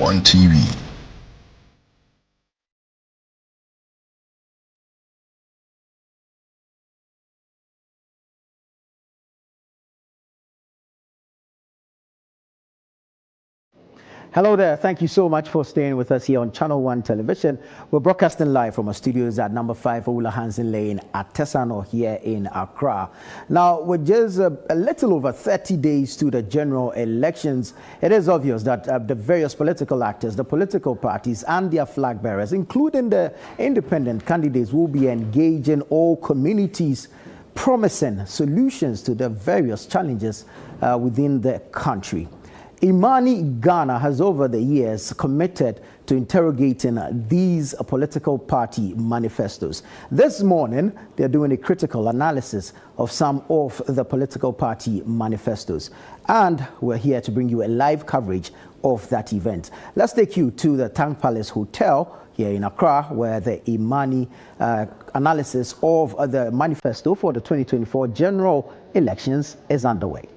One TV. Hello there. Thank you so much for staying with us here on Channel 1 Television. We're broadcasting live from our studios at number 5 Ola Hansen Lane at Tesano here in Accra. Now, with just a little over 30 days to the general elections, it is obvious that the various political actors, the political parties and their flag bearers, including the independent candidates, will be engaging all communities, promising solutions to the various challenges within the country. IMANI Ghana has over the years committed to interrogating these political party manifestos. This morning, they're doing a critical analysis of some of the political party manifestos. And we're here to bring you a live coverage of that event. Let's take you to the Tang Palace Hotel here in Accra, where the IMANI analysis of the manifesto for the 2024 general elections is underway.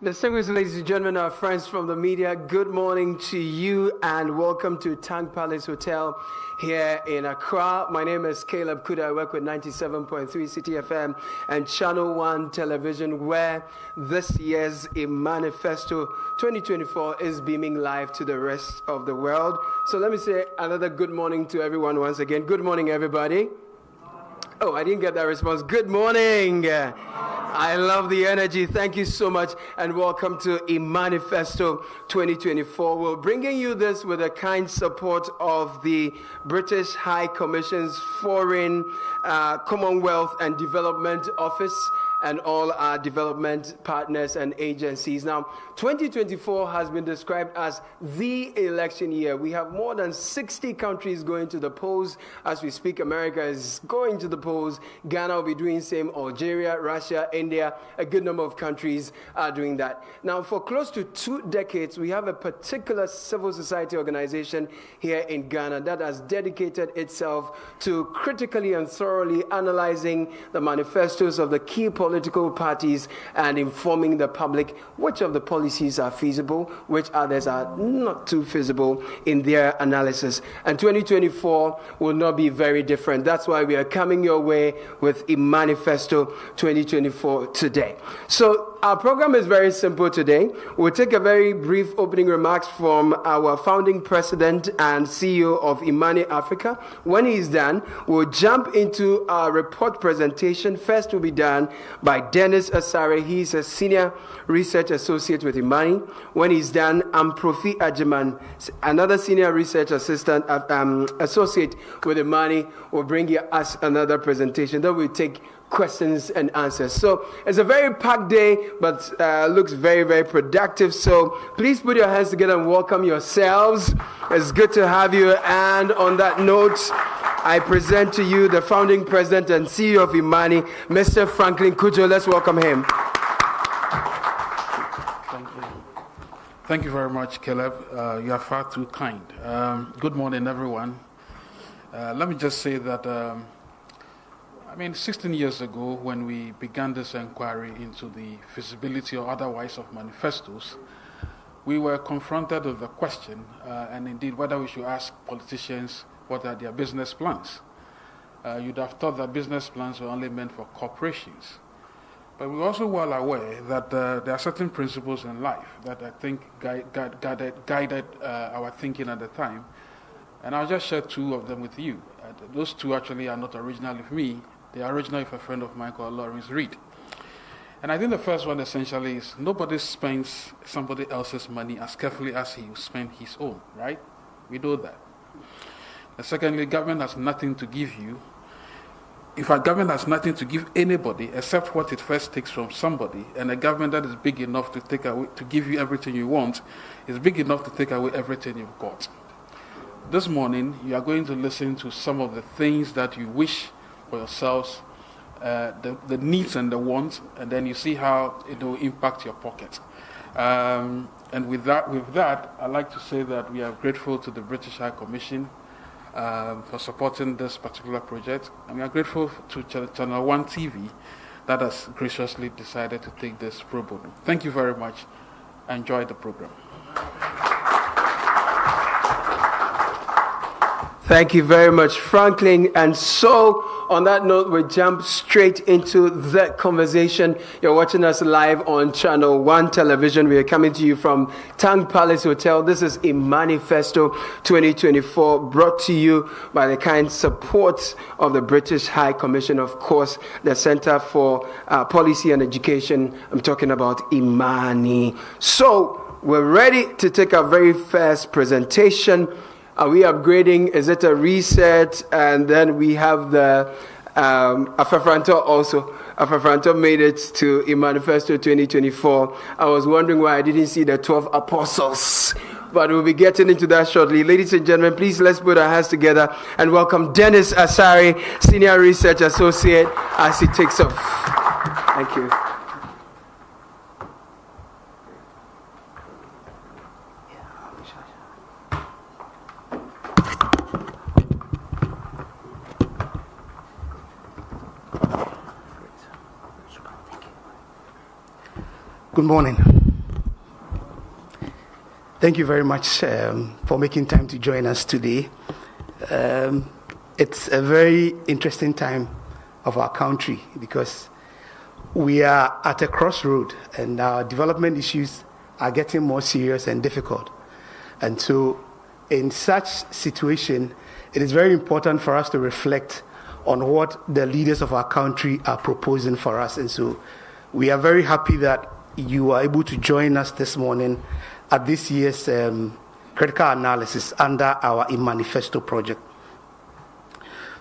Distinguished ladies and gentlemen, our friends from the media, good morning to you and welcome to Tang Palace Hotel here in Accra. My name is Caleb Kuda. I work with 97.3 City FM and Channel 1 Television, where this year's Manifesto 2024 is beaming live to the rest of the world. So let me say another good morning to everyone once again. Good morning, everybody. Oh, I didn't get that response. Good morning. I love the energy. Thank you so much and welcome to Manifesto 2024. We're bringing you this with the kind support of the British High Commission's Foreign, Commonwealth and Development Office and all our development partners and agencies. Now, 2024 has been described as the election year. We have more than 60 countries going to the polls. As we speak, America is going to the polls. Ghana will be doing the same. Algeria, Russia, India, a good number of countries are doing that. Now, for close to 2 decades, we have a particular civil society organization here in Ghana that has dedicated itself to critically and thoroughly analyzing the manifestos of the key political parties and informing the public which of the policies are feasible, which others are not too feasible in their analysis. And 2024 will not be very different. That's why we are coming your way with a Manifesto 2024 today. So our program is very simple today. We'll take a very brief opening remarks from our founding president and CEO of IMANI Africa. When he's done, we'll jump into our report presentation. First will be done by Dennis Asare. He's a senior research associate with IMANI. When he's done, Amprofi Ajiman, another senior research assistant associate with IMANI, will bring us another presentation. Then we'll take questions and answers. So it's a very packed day, but looks very, very productive. So please put your hands together and welcome yourselves. It's good to have you. And on that note, I present to you the founding president and CEO of IMANI, Mr. Franklin Cudjoe. Let's welcome him. Thank you. Thank you very much, Caleb. You are far too kind. Good morning, everyone. Let me just say that 16 years ago, when we began this inquiry into the feasibility or otherwise of manifestos, we were confronted with the question, and indeed whether we should ask politicians what are their business plans. You'd have thought that business plans were only meant for corporations. But we're also well aware that there are certain principles in life that I think guided our thinking at the time. And I'll just share 2 of them with you. Those 2 actually are not original with me. They are original with a friend of mine called Lawrence Reed. And I think the first one essentially is nobody spends somebody else's money as carefully as he will spend his own, right? We know that. And secondly, government has nothing to give you if a government has nothing to give anybody except what it first takes from somebody, and a government that is big enough to take away, to give you everything you want, is big enough to take away everything you've got. This morning, you are going to listen to some of the things that you wish for yourselves, the needs and the wants, and then you see how it will impact your pocket. And with that, I'd like to say that we are grateful to the British High Commission for supporting this particular project, and we are grateful to Channel 1 TV that has graciously decided to take this pro bono. Thank you very much. Enjoy the program. Thank you very much, Franklin. And so, on that note, we jump straight into the conversation. You're watching us live on Channel 1 Television. We are coming to you from Tang Palace Hotel. This is Manifesto 2024, brought to you by the kind support of the British High Commission, of course, the Center for Policy and Education. I'm talking about IMANI. So, we're ready to take our very first presentation. Are we upgrading? Is it a reset? And then we have the Afafranto also. Afafranto made it to Manifesto 2024. I was wondering why I didn't see the 12 apostles. But we'll be getting into that shortly. Ladies and gentlemen, please let's put our hands together and welcome Dennis Asari, Senior Research Associate, as he takes off. Thank you. Good morning. Thank you very much for making time to join us today. It's a very interesting time of our country because we are at a crossroad and our development issues are getting more serious and difficult. And so in such situation, it is very important for us to reflect on what the leaders of our country are proposing for us. And so we are very happy that you are able to join us this morning at this year's critical analysis under our Manifesto project.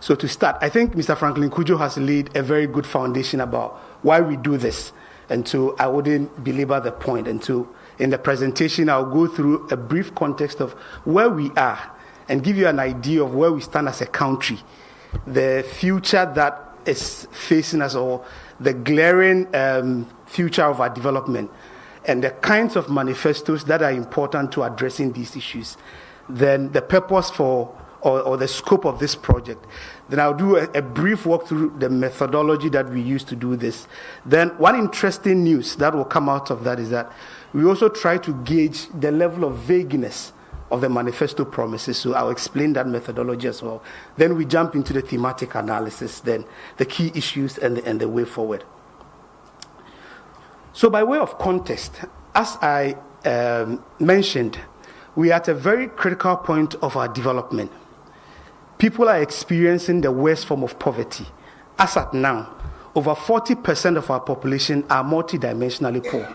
So to start, I think Mr. Franklin Kujo has laid a very good foundation about why we do this. And so I wouldn't belabor the point. And so in the presentation, I'll go through a brief context of where we are and give you an idea of where we stand as a country, the future that is facing us, or the glaring future of our development, and the kinds of manifestos that are important to addressing these issues. Then the purpose for or the scope of this project. Then I'll do a brief walk through the methodology that we use to do this. Then one interesting news that will come out of that is that we also try to gauge the level of vagueness of the manifesto promises. So I'll explain that methodology as well. Then we jump into the thematic analysis, then the key issues and the way forward. So by way of context, as I mentioned, we are at a very critical point of our development. People are experiencing the worst form of poverty. As at now, over 40% of our population are multidimensionally poor.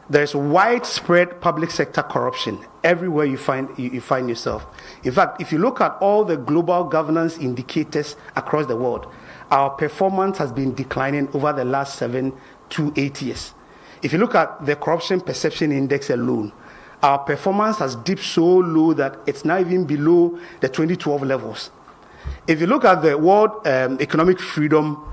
There's widespread public sector corruption everywhere you find yourself. In fact, if you look at all the global governance indicators across the world, our performance has been declining over the last 7 to 8 years. If you look at the Corruption Perception Index alone, our performance has dipped so low that it's now even below the 2012 levels. If you look at the World Economic Freedom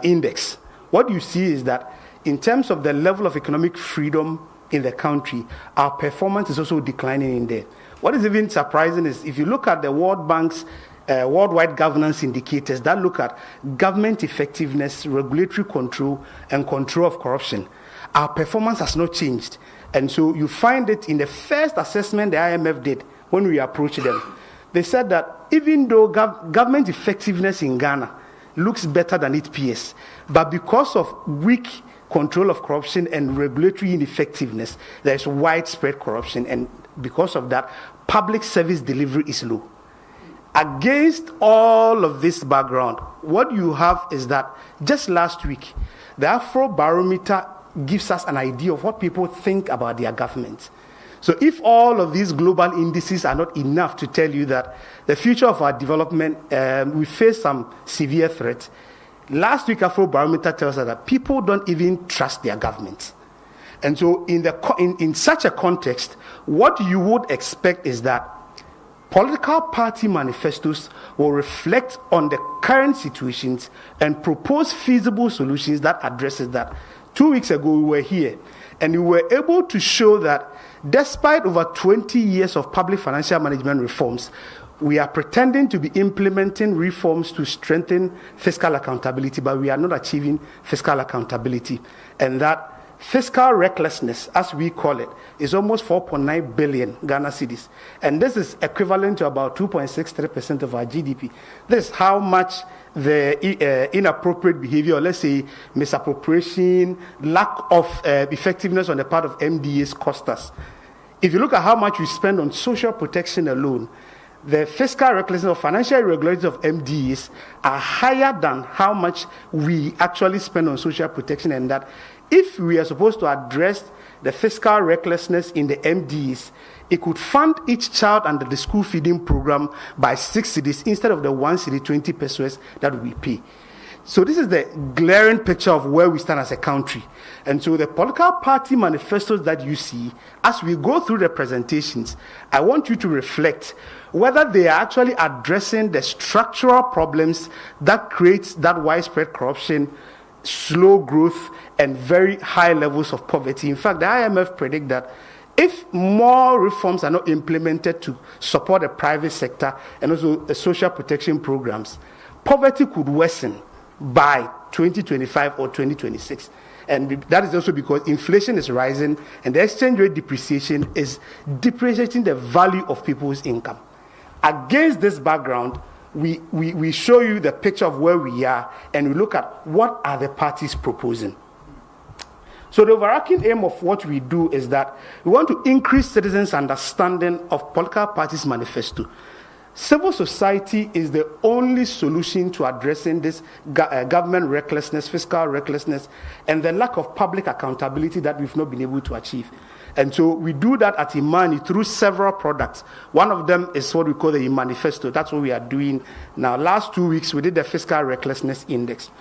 Index, what you see is that in terms of the level of economic freedom in the country, our performance is also declining in there. What is even surprising is if you look at the World Bank's worldwide governance indicators that look at government effectiveness, regulatory control, and control of corruption, our performance has not changed. And so you find it in the first assessment the IMF did when we approached them. They said that even though government effectiveness in Ghana looks better than its peers, but because of weak control of corruption and regulatory ineffectiveness, there is widespread corruption, and because of that, public service delivery is low. Against all of this background, what you have is that just last week, the Afrobarometer gives us an idea of what people think about their government. So if all of these global indices are not enough to tell you that the future of our development, we face some severe threats, last week Afrobarometer tells us that people don't even trust their governments. And so in such a context, what you would expect is that political party manifestos will reflect on the current situations and propose feasible solutions that addresses that. 2 weeks ago, we were here, and we were able to show that despite over 20 years of public financial management reforms, we are pretending to be implementing reforms to strengthen fiscal accountability, but we are not achieving fiscal accountability. And that fiscal recklessness, as we call it, is almost 4.9 billion Ghana cedis. And this is equivalent to about 2.63% of our GDP. This is how much the inappropriate behavior, or let's say misappropriation, lack of effectiveness on the part of MDAs cost us. If you look at how much we spend on social protection alone, the fiscal recklessness or financial irregularities of MDAs are higher than how much we actually spend on social protection, and that if we are supposed to address the fiscal recklessness in the MDs, it could fund each child under the school feeding program by 6 cedis instead of the 1 cedi 20 pesos that we pay. So this is the glaring picture of where we stand as a country. And so the political party manifestos that you see, as we go through the presentations, I want you to reflect whether they are actually addressing the structural problems that creates that widespread corruption, slow growth, and very high levels of poverty. In fact, the IMF predict that if more reforms are not implemented to support the private sector and also the social protection programs, poverty could worsen by 2025 or 2026. And that is also because inflation is rising and the exchange rate depreciation is depreciating the value of people's income. Against this background, we show you the picture of where we are, and we look at what are the parties proposing. So the overarching aim of what we do is that we want to increase citizens' understanding of political parties' manifesto. Civil society is the only solution to addressing this government recklessness, fiscal recklessness, and the lack of public accountability that we've not been able to achieve. And so we do that at IMANI through several products. One of them is what we call the Manifesto. That's what we are doing now. Last 2 weeks, we did the Fiscal Recklessness Index.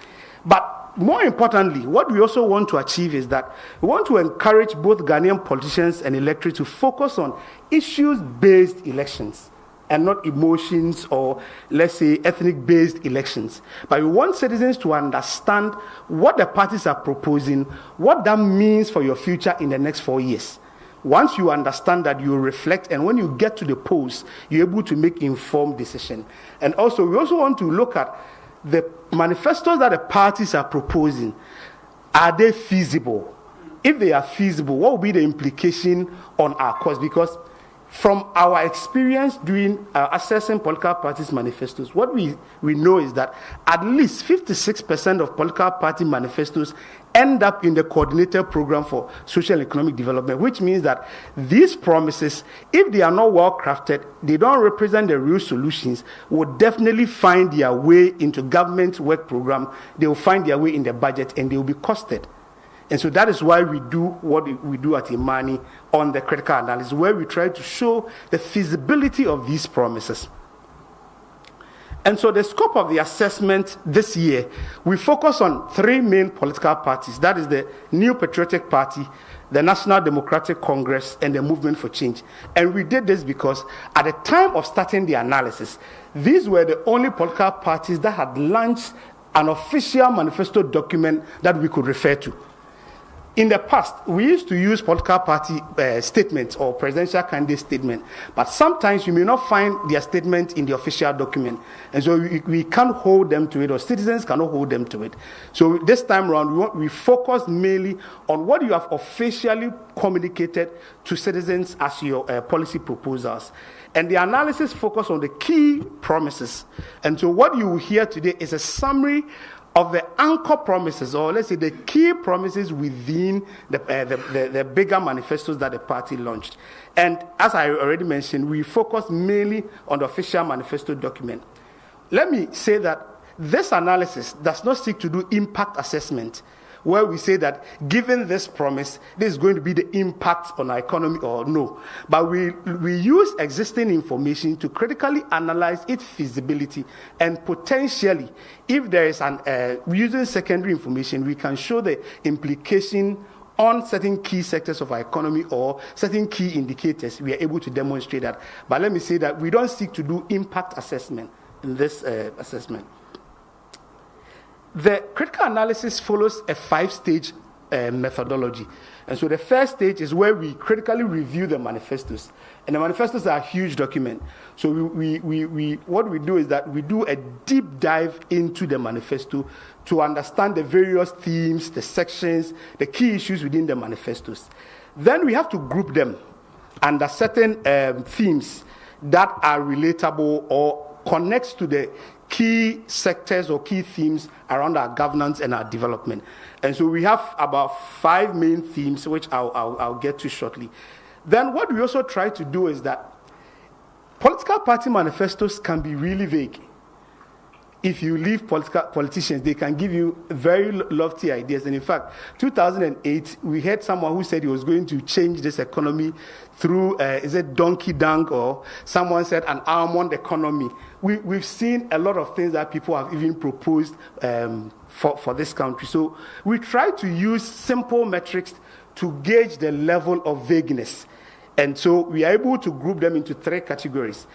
But more importantly, what we also want to achieve is that we want to encourage both Ghanaian politicians and electorate to focus on issues-based elections and not emotions or, let's say, ethnic-based elections. But we want citizens to understand what the parties are proposing, what that means for your future in the next 4 years. Once you understand that, you reflect, and when you get to the polls, you're able to make informed decisions. And also, we also want to look at the manifestos that the parties are proposing. Are they feasible? If they are feasible, what will be the implication on our course? Because from our experience doing assessing political parties' manifestos, what we know is that at least 56% of political party manifestos end up in the coordinated program for social and economic development, which means that these promises, if they are not well crafted, they don't represent the real solutions, will definitely find their way into government work program, they will find their way in the budget, and they will be costed. And so that is why we do what we do at IMANI on the critical analysis, where we try to show the feasibility of these promises. And so the scope of the assessment this year, we focus on 3 main political parties. That is the New Patriotic Party, the National Democratic Congress, and the Movement for Change. And we did this because at the time of starting the analysis, these were the only political parties that had launched an official manifesto document that we could refer to. In the past, we used to use political party statements or presidential candidate statement, but sometimes you may not find their statement in the official document, and so we can't hold them to it, or citizens cannot hold them to it. So this time around, we focus mainly on what you have officially communicated to citizens as your policy proposals. And the analysis focus on the key promises. And so what you will hear today is a summary of the anchor promises, or let's say the key promises within the bigger manifestos that the party launched. And as I already mentioned, we focus mainly on the official manifesto document. Let me say that this analysis does not seek to do impact assessment. where we say that given this promise, this is going to be the impact on our economy or no. But we use existing information to critically analyze its feasibility, and potentially, if there is using secondary information, we can show the implication on certain key sectors of our economy or certain key indicators. We are able to demonstrate that. But let me say that we don't seek to do impact assessment in this assessment. The critical analysis follows a 5-stage methodology. And so the first stage is where we critically review the manifestos. And the manifestos are a huge document. So what we do is that we do a deep dive into the manifesto to understand the various themes, the sections, the key issues within the manifestos. Then we have to group them under certain themes that are relatable or connects to the key sectors or key themes around our governance and our development. And so we have about 5 main themes, which I'll get to shortly. Then what we also try to do is that political party manifestos can be really vague. If you leave politicians, they can give you very lofty ideas. And in fact, 2008, we had someone who said he was going to change this economy through, is it donkey dung, or someone said an almond economy. We've seen a lot of things that people have even proposed for this country. So we try to use simple metrics to gauge the level of vagueness. And so we are able to group them into 3 categories.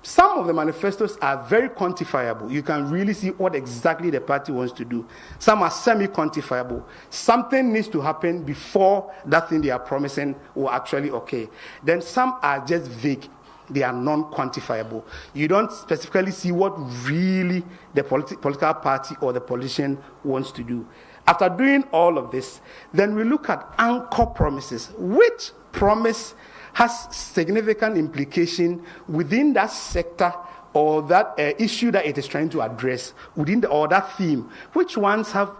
Some of the manifestos are very quantifiable. You can really see what exactly the party wants to do. Some are semi-quantifiable. Something needs to happen before that thing they are promising will actually occur. Then some are just vague. They are non-quantifiable. You don't specifically see what really the political party or the politician wants to do. After doing all of this, then we look at anchor promises. Which promise has significant implication within that sector or that issue that it is trying to address within or that theme? Which ones have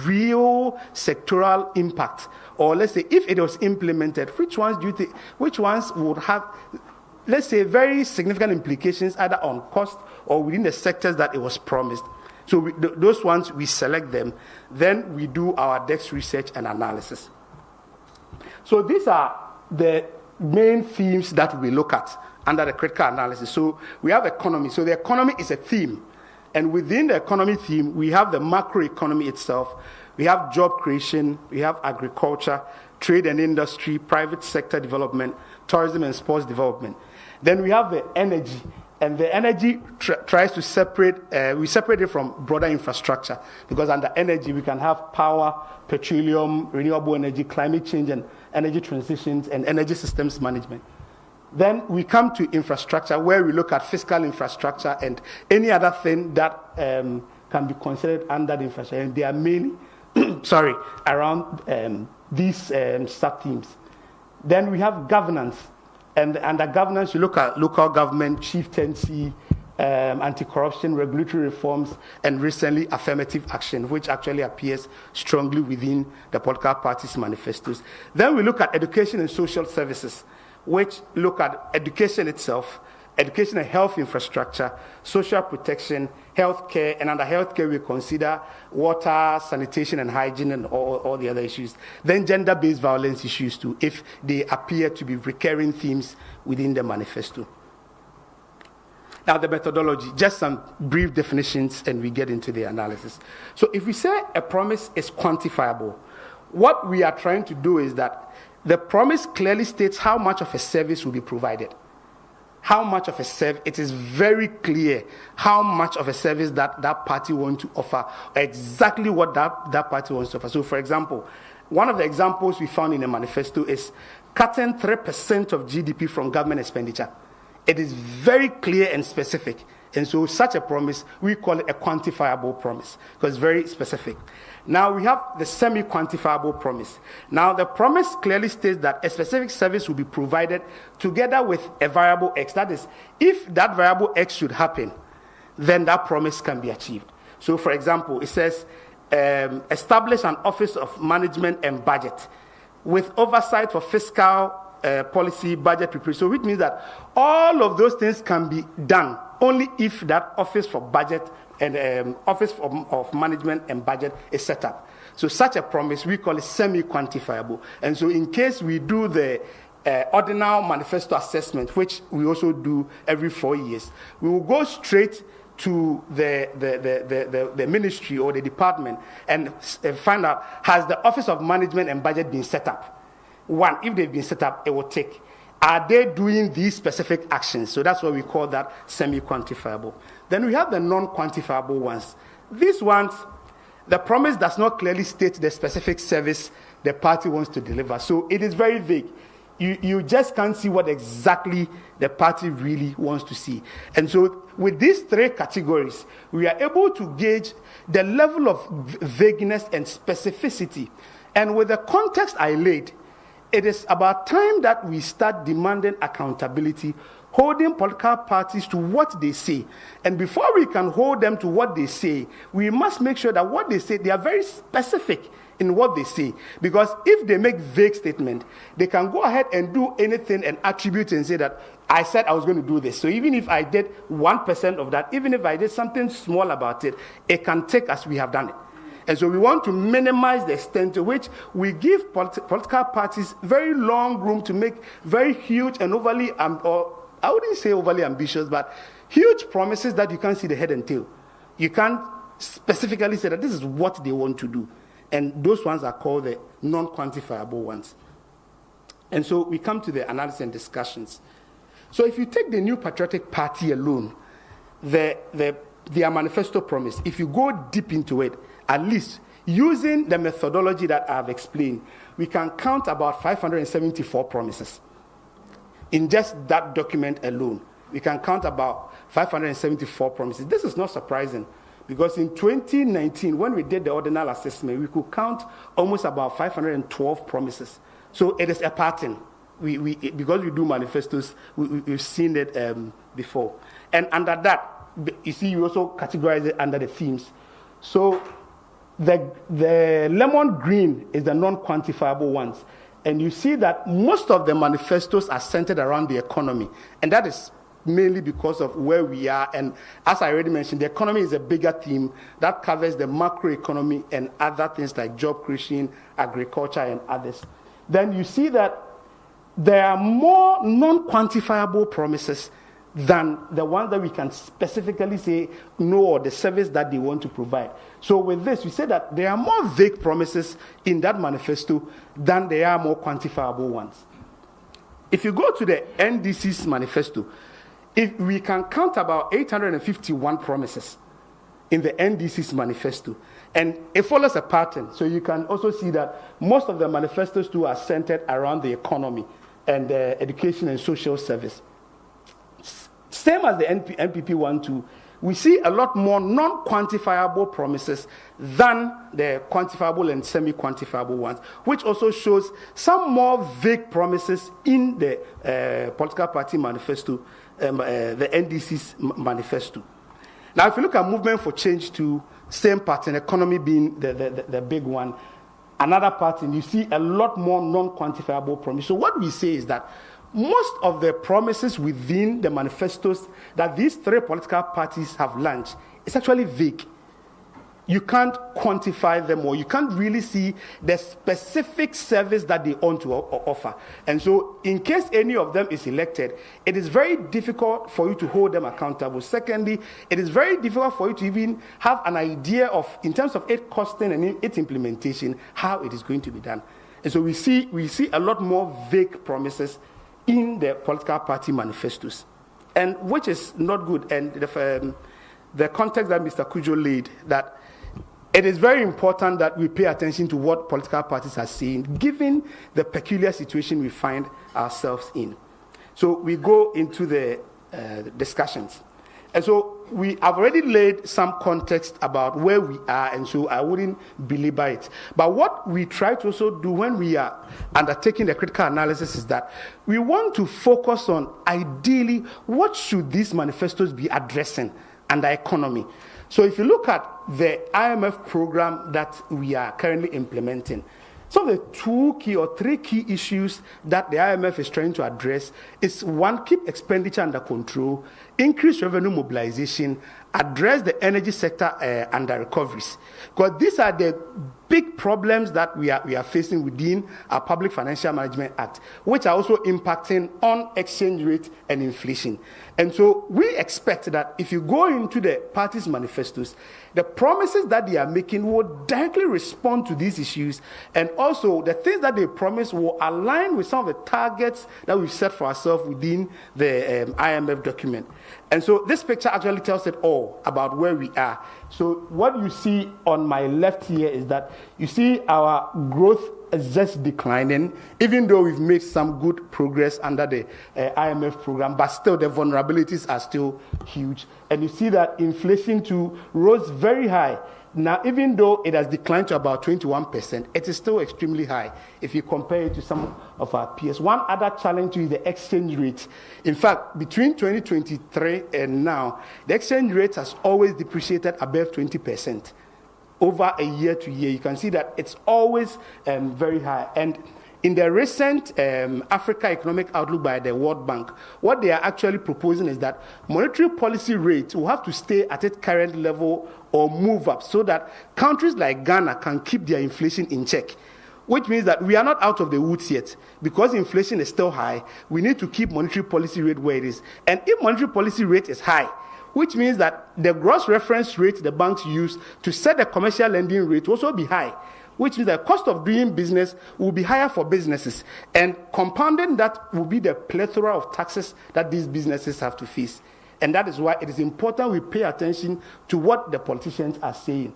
real sectoral impact? Or let's say, if it was implemented, which ones would have, let's say, very significant implications either on cost or within the sectors that it was promised? So those ones, we select them. Then we do our desk research and analysis. So these are the main themes that we look at under the critical analysis. So we have economy. So the economy is a theme. And within the economy theme, we have the macroeconomy itself. We have job creation. We have agriculture, trade and industry, private sector development, tourism and sports development. Then we have the energy. And the energy tries to separate, we separate it from broader infrastructure, because under energy we can have power, petroleum, renewable energy, climate change and energy transitions, and energy systems management. Then we come to infrastructure, where we look at fiscal infrastructure and any other thing that can be considered under the infrastructure. And there are many, around these sub-themes. Then we have governance. And under governance, you look at local government, chieftaincy, anti-corruption, regulatory reforms, and recently affirmative action, which actually appears strongly within the political parties' manifestos. Then we look at education and social services, which look at education itself, education and health infrastructure, social protection, healthcare, and under healthcare we consider water, sanitation and hygiene, and all the other issues. Then gender-based violence issues too, if they appear to be recurring themes within the manifesto. Now the methodology, just some brief definitions and we get into the analysis. So if we say a promise is quantifiable, what we are trying to do is that the promise clearly states how much of a service will be provided. How much of a service, it is very clear how much of a service that party wants to offer, exactly what that party wants to offer. So for example, one of the examples we found in the manifesto is cutting 3% of GDP from government expenditure. It is very clear and specific. And so such a promise, we call it a quantifiable promise, because it's very specific. Now we have the semi-quantifiable promise. Now the promise clearly states that a specific service will be provided together with a variable X. That is, if that variable X should happen, then that promise can be achieved. So for example, it says, establish an office of management and budget with oversight for fiscal policy, budget preparation. So which means that all of those things can be done only if that office for budget and office of management and budget is set up. So such a promise, we call it semi-quantifiable. And so in case we do the ordinal manifesto assessment, which we also do every 4 years, we will go straight to the ministry or the department and find out, has the Office of Management and Budget been set up? One, if they've been set up, it will take. Are they doing these specific actions? So that's what we call that semi-quantifiable. Then we have the non-quantifiable ones. These ones, the promise does not clearly state the specific service the party wants to deliver. So it is very vague. You just can't see what exactly the party really wants to see. And so with these three categories, we are able to gauge the level of vagueness and specificity. And with the context I laid, it is about time that we start demanding accountability, holding political parties to what they say. And before we can hold them to what they say, we must make sure that what they say, they are very specific in what they say. Because if they make vague statements, they can go ahead and do anything and attribute and say that I said I was going to do this. So even if I did 1% of that, even if I did something small about it, it can take as we have done it. And so we want to minimize the extent to which we give political parties very long room to make very huge and overly, or I wouldn't say overly ambitious, but huge promises that you can't see the head and tail. You can't specifically say that this is what they want to do. And those ones are called the non-quantifiable ones. And so we come to the analysis and discussions. So if you take the New Patriotic Party alone, their manifesto promise, if you go deep into it, at least using the methodology that I've explained, we can count about 574 promises. In just that document alone, we can count about 574 promises. This is not surprising, because in 2019, when we did the ordinal assessment, we could count almost about 512 promises. So it is a pattern. Because we do manifestos, we've seen it before. And under that, you see, you also categorize it under the themes. So the lemon green is the non-quantifiable ones. And you see that most of the manifestos are centered around the economy. And that is mainly because of where we are. And as I already mentioned, the economy is a bigger theme that covers the macroeconomy and other things like job creation, agriculture, and others. Then you see that there are more non-quantifiable promises than the ones that we can specifically say no, or the service that they want to provide. So with this, we say that there are more vague promises in that manifesto than there are more quantifiable ones. If you go to the NDC's manifesto, if we can count about 851 promises in the NDC's manifesto, and it follows a pattern. So you can also see that most of the manifestos too are centered around the economy and education and social service. Same as the NPP one too, we see a lot more non-quantifiable promises than the quantifiable and semi-quantifiable ones, which also shows some more vague promises in the political party manifesto, the NDC's manifesto. Now, if you look at Movement for Change too, same pattern, economy being the big one, another pattern, you see a lot more non-quantifiable promises. So what we say is that most of the promises within the manifestos that these three political parties have launched is actually vague. You can't quantify them, or you can't really see the specific service that they want to offer. And so in case any of them is elected, it is very difficult for you to hold them accountable. Secondly, it is very difficult for you to even have an idea of, in terms of it costing and its implementation, how it is going to be done. And so we see a lot more vague promises in the political party manifestos, and which is not good. And the context that Mr. Kujo laid, that it is very important that we pay attention to what political parties are saying, given the peculiar situation we find ourselves in. So we go into the discussions. And so we have already laid some context about where we are, and so I wouldn't belabor it. But what we try to also do when we are undertaking the critical analysis is that we want to focus on, ideally, what should these manifestos be addressing under economy. So if you look at the IMF program that we are currently implementing, some of the 2 key or 3 key issues that the IMF is trying to address is, one, keep expenditure under control, increase revenue mobilization, address the energy sector under recoveries, because these are the big problems that we are facing within our Public Financial Management Act, which are also impacting on exchange rate and inflation. And so we expect that if you go into the parties' manifestos, the promises that they are making will directly respond to these issues, and also the things that they promise will align with some of the targets that we've set for ourselves within the IMF document. And so this picture actually tells it all about where we are. So what you see on my left here is that you see our growth is just declining, even though we've made some good progress under the IMF program, but still the vulnerabilities are still huge. And you see that inflation too rose very high. Now, even though it has declined to about 21%, it is still extremely high if you compare it to some of our peers. One other challenge is the exchange rate. In fact, between 2023 and now, the exchange rate has always depreciated above 20%. Over a year to year, you can see that it's always very high. And in the recent Africa Economic Outlook by the World Bank, what they are actually proposing is that monetary policy rates will have to stay at its current level or move up so that countries like Ghana can keep their inflation in check, which means that we are not out of the woods yet. Because inflation is still high, we need to keep monetary policy rate where it is. And if monetary policy rate is high, which means that the gross reference rate the banks use to set the commercial lending rate will also be high, which means the cost of doing business will be higher for businesses. And compounding that will be the plethora of taxes that these businesses have to face. And that is why it is important we pay attention to what the politicians are saying.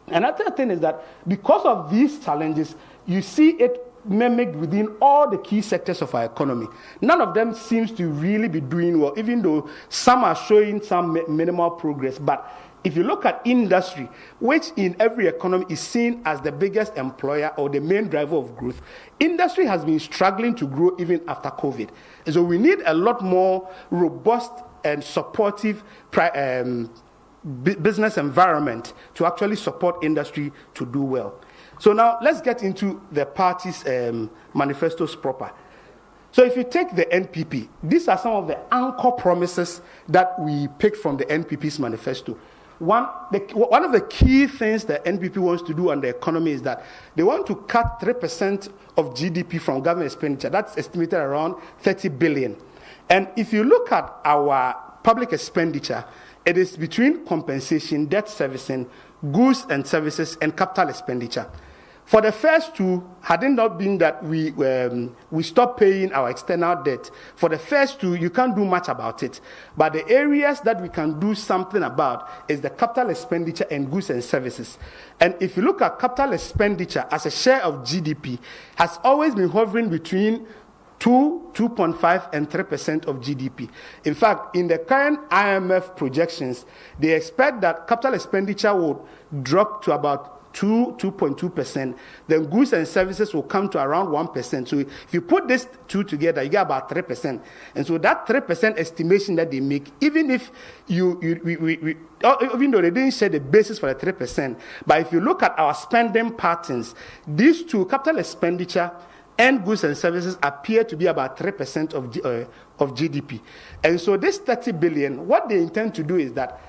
Another thing is that because of these challenges, you see it mimicked within all the key sectors of our economy. None of them seems to really be doing well, even though some are showing some minimal progress. But if you look at industry, which in every economy is seen as the biggest employer or the main driver of growth, industry has been struggling to grow even after COVID. And so we need a lot more robust and supportive business environment to actually support industry to do well. So now let's get into the party's manifestos proper. So if you take the NPP, these are some of the anchor promises that we picked from the NPP's manifesto. One of the key things the NPP wants to do on the economy is that they want to cut 3% of GDP from government expenditure. That's estimated around 30 billion. And if you look at our public expenditure, it is between compensation, debt servicing, goods and services, and capital expenditure. For the first two, had it not been that we stopped paying our external debt, for the first two, you can't do much about it. But the areas that we can do something about is the capital expenditure and goods and services. And if you look at capital expenditure as a share of GDP, has always been hovering between 2.5 and 3% of GDP. In fact, in the current IMF projections, they expect that capital expenditure will drop to about 2.2%. Then goods and services will come to around 1%. So if you put these two together, you get about 3%. And so that 3% estimation that they make, even if even though they didn't share the basis for the 3%, but if you look at our spending patterns, these two, capital expenditure and goods and services, appear to be about 3% of GDP. And so this 30 billion, what they intend to do is that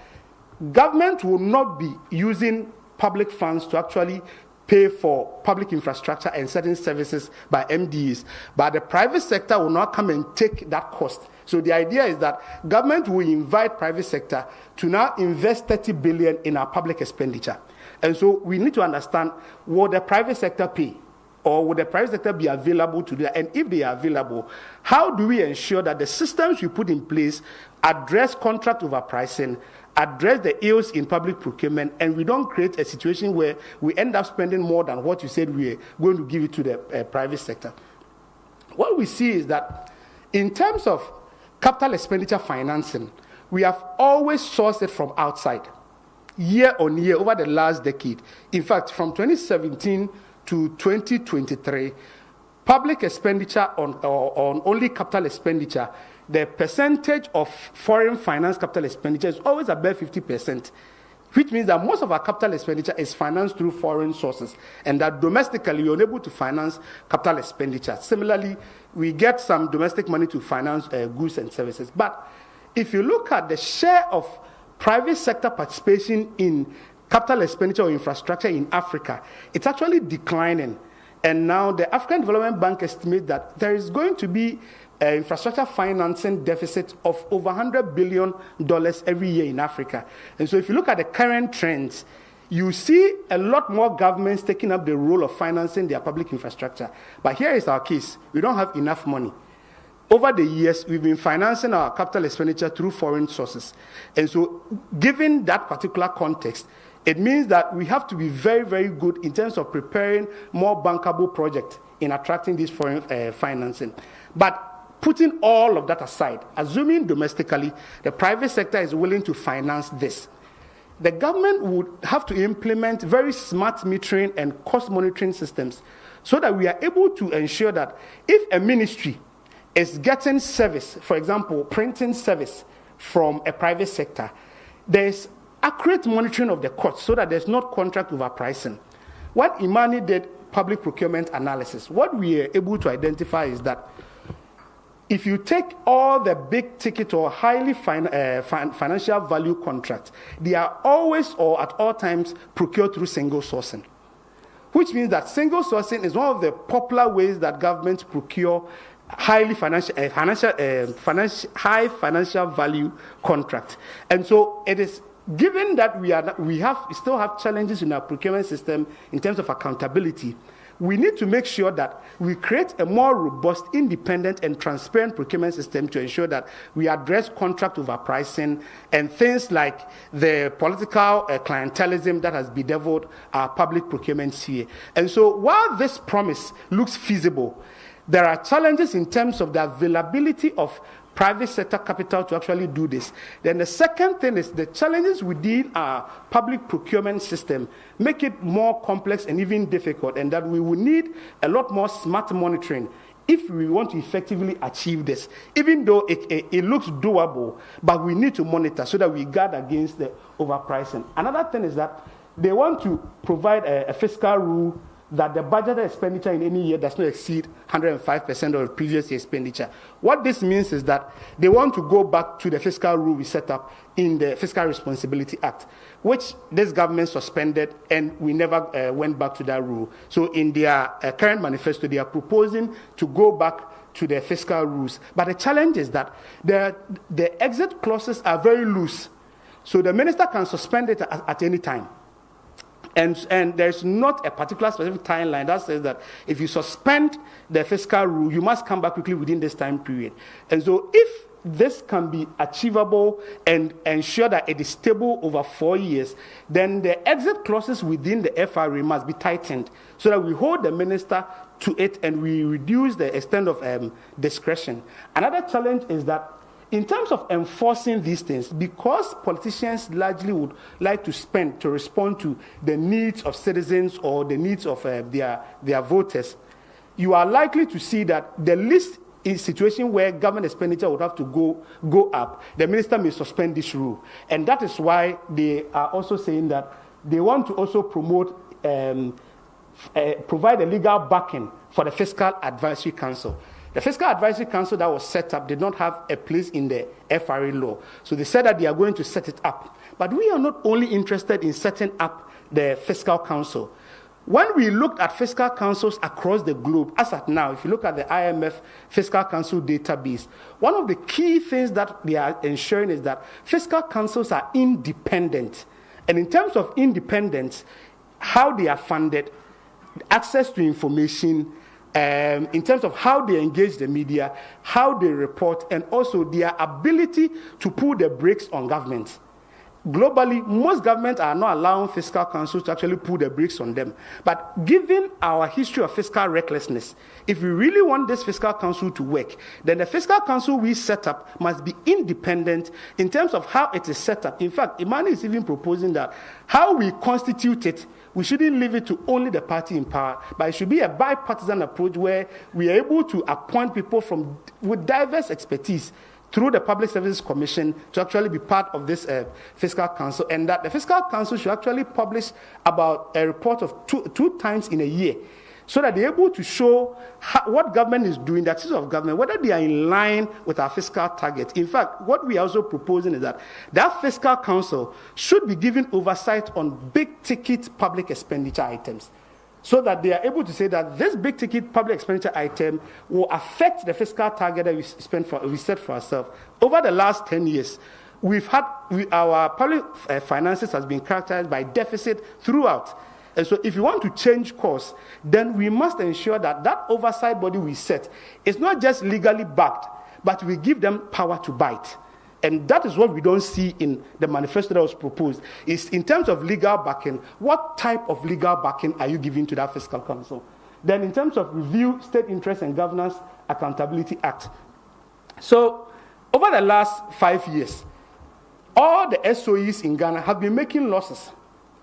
government will not be using public funds to actually pay for public infrastructure and certain services by MDEs, but the private sector will not come and take that cost. So the idea is that government will invite private sector to now invest 30 billion in our public expenditure. And so we need to understand, will the private sector pay? Or would the private sector be available to do that? And if they are available, how do we ensure that the systems we put in place address contract overpricing, address the ills in public procurement, and we don't create a situation where we end up spending more than what you said we are going to give it to the private sector? What we see is that in terms of capital expenditure financing, we have always sourced it from outside, year on year, over the last decade. In fact, from 2017 to 2023, public expenditure on only capital expenditure, the percentage of foreign finance capital expenditure is always above 50%, which means that most of our capital expenditure is financed through foreign sources, and that domestically you're unable to finance capital expenditure. Similarly, we get some domestic money to finance goods and services. But if you look at the share of private sector participation in capital expenditure or infrastructure in Africa, it's actually declining. And now the African Development Bank estimates that there is going to be an infrastructure financing deficit of over $100 billion every year in Africa. And so if you look at the current trends, you see a lot more governments taking up the role of financing their public infrastructure. But here is our case. We don't have enough money. Over the years, we've been financing our capital expenditure through foreign sources. And so given that particular context, it means that we have to be very, very good in terms of preparing more bankable projects in attracting this foreign financing. But putting all of that aside, assuming domestically the private sector is willing to finance this, the government would have to implement very smart metering and cost monitoring systems so that we are able to ensure that if a ministry is getting service, for example, printing service from a private sector, there's accurate monitoring of the costs so that there's not contract overpricing. What IMANI did, public procurement analysis, what we are able to identify is that if you take all the big ticket or highly financial value contracts, they are always or at all times procured through single sourcing, which means that single sourcing is one of the popular ways that governments procure high financial value contracts. And so it is given that we still have challenges in our procurement system in terms of accountability. We need to make sure that we create a more robust, independent, and transparent procurement system to ensure that we address contract overpricing and things like the political clientelism that has bedeviled our public procurement sphere. And so while this promise looks feasible, there are challenges in terms of the availability of private sector capital to actually do this. Then the second thing is the challenges within our public procurement system make it more complex and even difficult, and that we will need a lot more smart monitoring if we want to effectively achieve this, even though it looks doable, but we need to monitor so that we guard against the overpricing. Another thing is that they want to provide a fiscal rule that the budgeted expenditure in any year does not exceed 105% of the previous year's expenditure. What this means is that they want to go back to the fiscal rule we set up in the Fiscal Responsibility Act, which this government suspended, and we never went back to that rule. So in their current manifesto, they are proposing to go back to their fiscal rules. But the challenge is that the exit clauses are very loose. So the minister can suspend it at any time. And there's not a particular specific timeline that says that if you suspend the fiscal rule, you must come back quickly within this time period. And so if this can be achievable and ensure that it is stable over 4 years, then the exit clauses within the FRA must be tightened so that we hold the minister to it and we reduce the extent of discretion. Another challenge is that in terms of enforcing these things, because politicians largely would like to spend to respond to the needs of citizens or the needs of their voters, you are likely to see that the least in situation where government expenditure would have to go up, the minister may suspend this rule. And that is why they are also saying that they want to also promote, provide a legal backing for the Fiscal Advisory Council. The Fiscal Advisory Council that was set up did not have a place in the FRA law. So they said that they are going to set it up. But we are not only interested in setting up the Fiscal Council. When we looked at fiscal councils across the globe, as at now, if you look at the IMF Fiscal Council database, one of the key things that they are ensuring is that fiscal councils are independent. And in terms of independence, how they are funded, access to information, in terms of how they engage the media, how they report, and also their ability to pull the brakes on government. Globally, most governments are not allowing fiscal councils to actually pull the brakes on them. But given our history of fiscal recklessness, if we really want this fiscal council to work, then the fiscal council we set up must be independent in terms of how it is set up. In fact, IMANI is even proposing that how we constitute it, we shouldn't leave it to only the party in power, but it should be a bipartisan approach where we are able to appoint people with diverse expertise through the Public Services Commission to actually be part of this fiscal council, and that the fiscal council should actually publish about a report of two times in a year so that they're able to show what government is doing, the activities of government, whether they are in line with our fiscal targets. In fact, what we are also proposing is that fiscal council should be given oversight on big-ticket public expenditure items, so that they are able to say that this big-ticket public expenditure item will affect the fiscal target that we set for ourselves. Over the last 10 years, our public finances has been characterized by deficit throughout. And so if you want to change course, then we must ensure that oversight body we set is not just legally backed, but we give them power to bite. And that is what we don't see in the manifesto that was proposed. Is in terms of legal backing, what type of legal backing are you giving to that fiscal council? Then in terms of review, State Interest and Governance Accountability Act. So over the last 5 years, all the SOEs in Ghana have been making losses.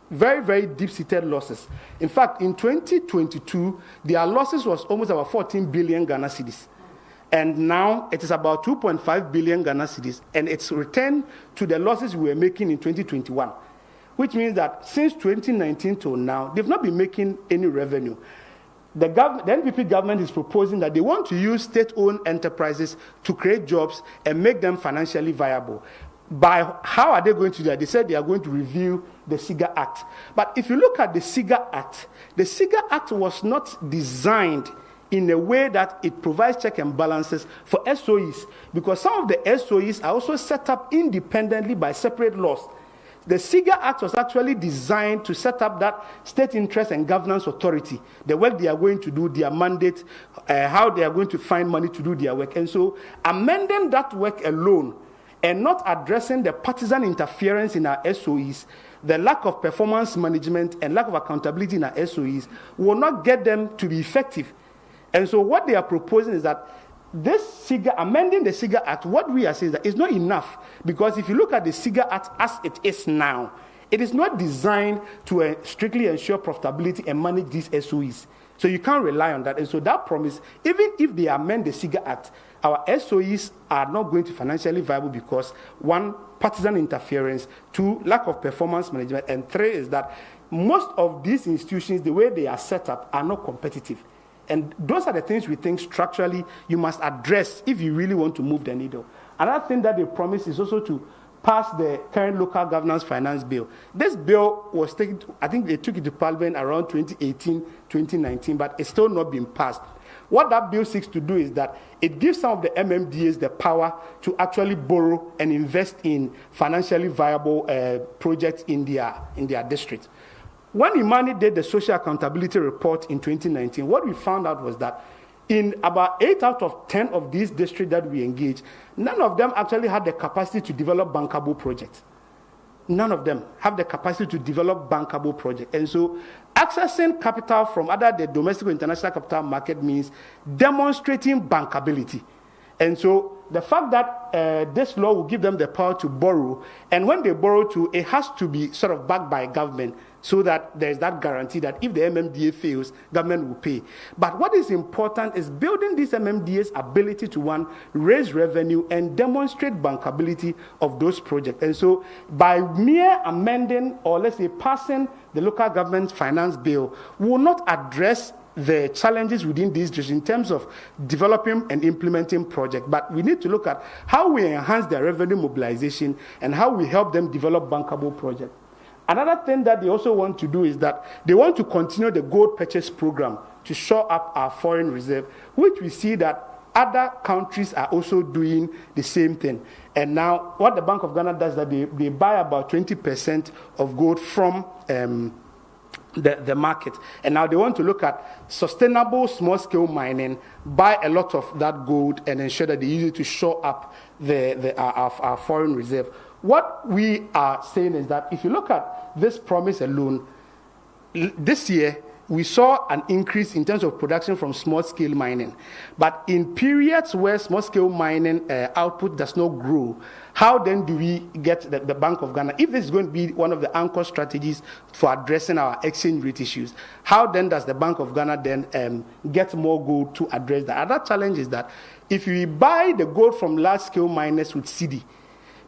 Very, very deep-seated losses. In fact, in 2022, their losses was almost about 14 billion Ghana cedis. And now it is about 2.5 billion Ghana cedis, and it's returned to the losses we were making in 2021, which means that since 2019 till now, they've not been making any revenue. The NPP government is proposing that they want to use state-owned enterprises to create jobs and make them financially viable. How are they going to do that? They said they are going to review the SIGA Act. But if you look at the SIGA Act was not designed in a way that it provides check and balances for SOEs, because some of the SOEs are also set up independently by separate laws. The SIGA Act was actually designed to set up that State Interest and Governance Authority, the work they are going to do, their mandate, how they are going to find money to do their work. And so amending that work alone and not addressing the partisan interference in our SOEs, the lack of performance management and lack of accountability in our SOEs will not get them to be effective. And so what they are proposing is that amending the SIGA Act, what we are saying is that it's not enough, because if you look at the SIGA Act as it is now, it is not designed to strictly ensure profitability and manage these SOEs. So you can't rely on that. And so that promise, even if they amend the SIGA Act, our SOEs are not going to financially viable because, one, partisan interference, two, lack of performance management, and three is that most of these institutions, the way they are set up, are not competitive. And those are the things we think structurally you must address if you really want to move the needle. Another thing that they promise is also to pass the current local governance finance bill. This bill was taken, I think they took it to Parliament around 2018, 2019, but it's still not been passed. What that bill seeks to do is that it gives some of the MMDAs the power to actually borrow and invest in financially viable projects in their district. When IMANI did the social accountability report in 2019, what we found out was that in about 8 out of 10 of these districts that we engaged, none of them actually had the capacity to develop bankable projects. None of them have the capacity to develop bankable projects. And so accessing capital from either the domestic or international capital market means demonstrating bankability. And so the fact that this law will give them the power to borrow, and when they borrow too, it has to be sort of backed by government, so that there's that guarantee that if the MMDA fails, government will pay. But what is important is building this MMDA's ability to, one, raise revenue and demonstrate bankability of those projects. And so by mere amending, or let's say passing the local government finance bill, will not address the challenges within these districts in terms of developing and implementing projects. But we need to look at how we enhance their revenue mobilization and how we help them develop bankable projects. Another thing that they also want to do is that they want to continue the gold purchase program to shore up our foreign reserve, which we see that other countries are also doing the same thing. And now what the Bank of Ghana does is that they buy about 20% of gold from the market. And now they want to look at sustainable small-scale mining, buy a lot of that gold, and ensure that they use it to shore up our foreign reserve. What we are saying is that if you look at this promise alone, this year we saw an increase in terms of production from small-scale mining. But in periods where small-scale mining output does not grow, how then do we get the Bank of Ghana? If this is going to be one of the anchor strategies for addressing our exchange rate issues, how then does the Bank of Ghana then get more gold to address that? Another challenge is that if we buy the gold from large-scale miners with cedi,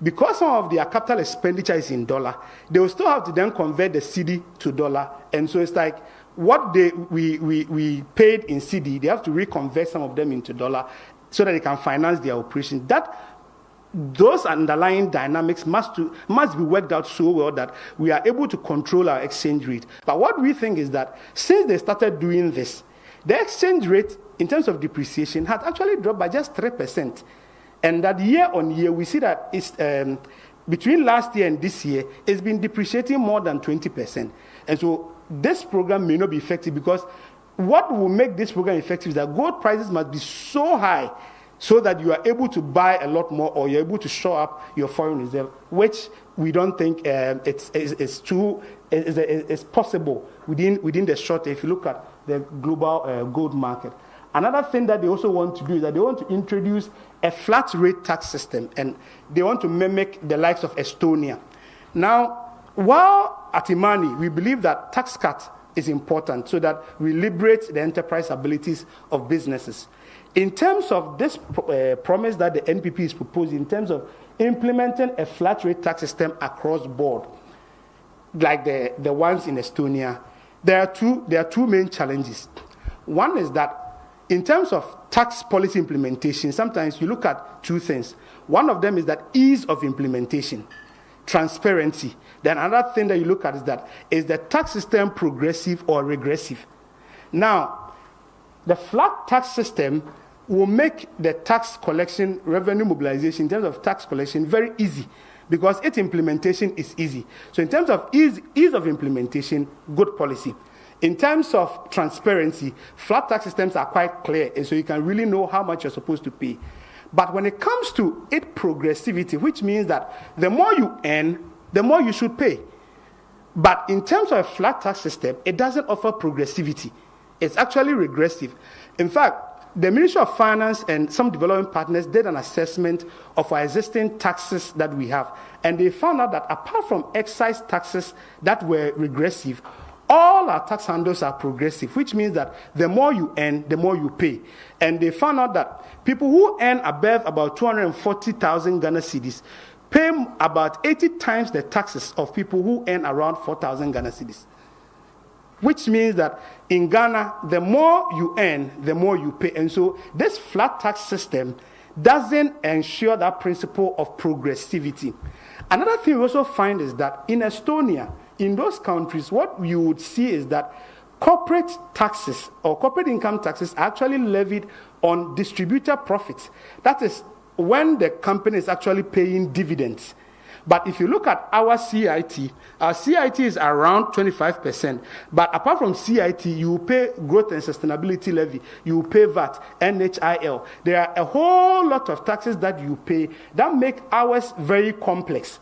because some of their capital expenditure is in dollar, they will still have to then convert the cedi to dollar. And so it's like, what we paid in CD, they have to reconvert some of them into dollar so that they can finance their operation. Those underlying dynamics must be worked out so well that we are able to control our exchange rate. But what we think is that since they started doing this, the exchange rate in terms of depreciation has actually dropped by just 3%. And that year on year, we see that it's between last year and this year, it's been depreciating more than 20%. And so this program may not be effective because what will make this program effective is that gold prices must be so high so that you are able to buy a lot more, or you're able to shore up your foreign reserve, which we don't think it's possible within the short term if you look at the global gold market. Another thing that they also want to do is that they want to introduce a flat rate tax system, and they want to mimic the likes of Estonia. Now, while at IMANI, we believe that tax cut is important so that we liberate the enterprise abilities of businesses. In terms of this promise that the NPP is proposing, in terms of implementing a flat rate tax system across board, like the ones in Estonia, there are two main challenges. One is that in terms of tax policy implementation, sometimes you look at two things. One of them is that ease of implementation, transparency. Then another thing that you look at is the tax system progressive or regressive? Now, the flat tax system will make the tax collection, revenue mobilization in terms of tax collection very easy because its implementation is easy. So in terms of ease of implementation, good policy. In terms of transparency, flat tax systems are quite clear, and so you can really know how much you're supposed to pay. But when it comes to its progressivity, which means that the more you earn, the more you should pay. But in terms of a flat tax system, it doesn't offer progressivity. It's actually regressive. In fact, the Ministry of Finance and some development partners did an assessment of our existing taxes that we have, and they found out that apart from excise taxes that were regressive, all our tax handles are progressive, which means that the more you earn, the more you pay. And they found out that people who earn above about 240,000 Ghana cedis pay about 80 times the taxes of people who earn around 4,000 Ghana cedis. Which means that in Ghana, the more you earn, the more you pay. And so this flat tax system doesn't ensure that principle of progressivity. Another thing we also find is that in Estonia, in those countries, what you would see is that corporate taxes or corporate income taxes are actually levied on distributor profits. That is when the company is actually paying dividends. But if you look at our CIT is around 25%. But apart from CIT, you pay growth and sustainability levy, you pay VAT, NHIL. There are a whole lot of taxes that you pay that make ours very complex.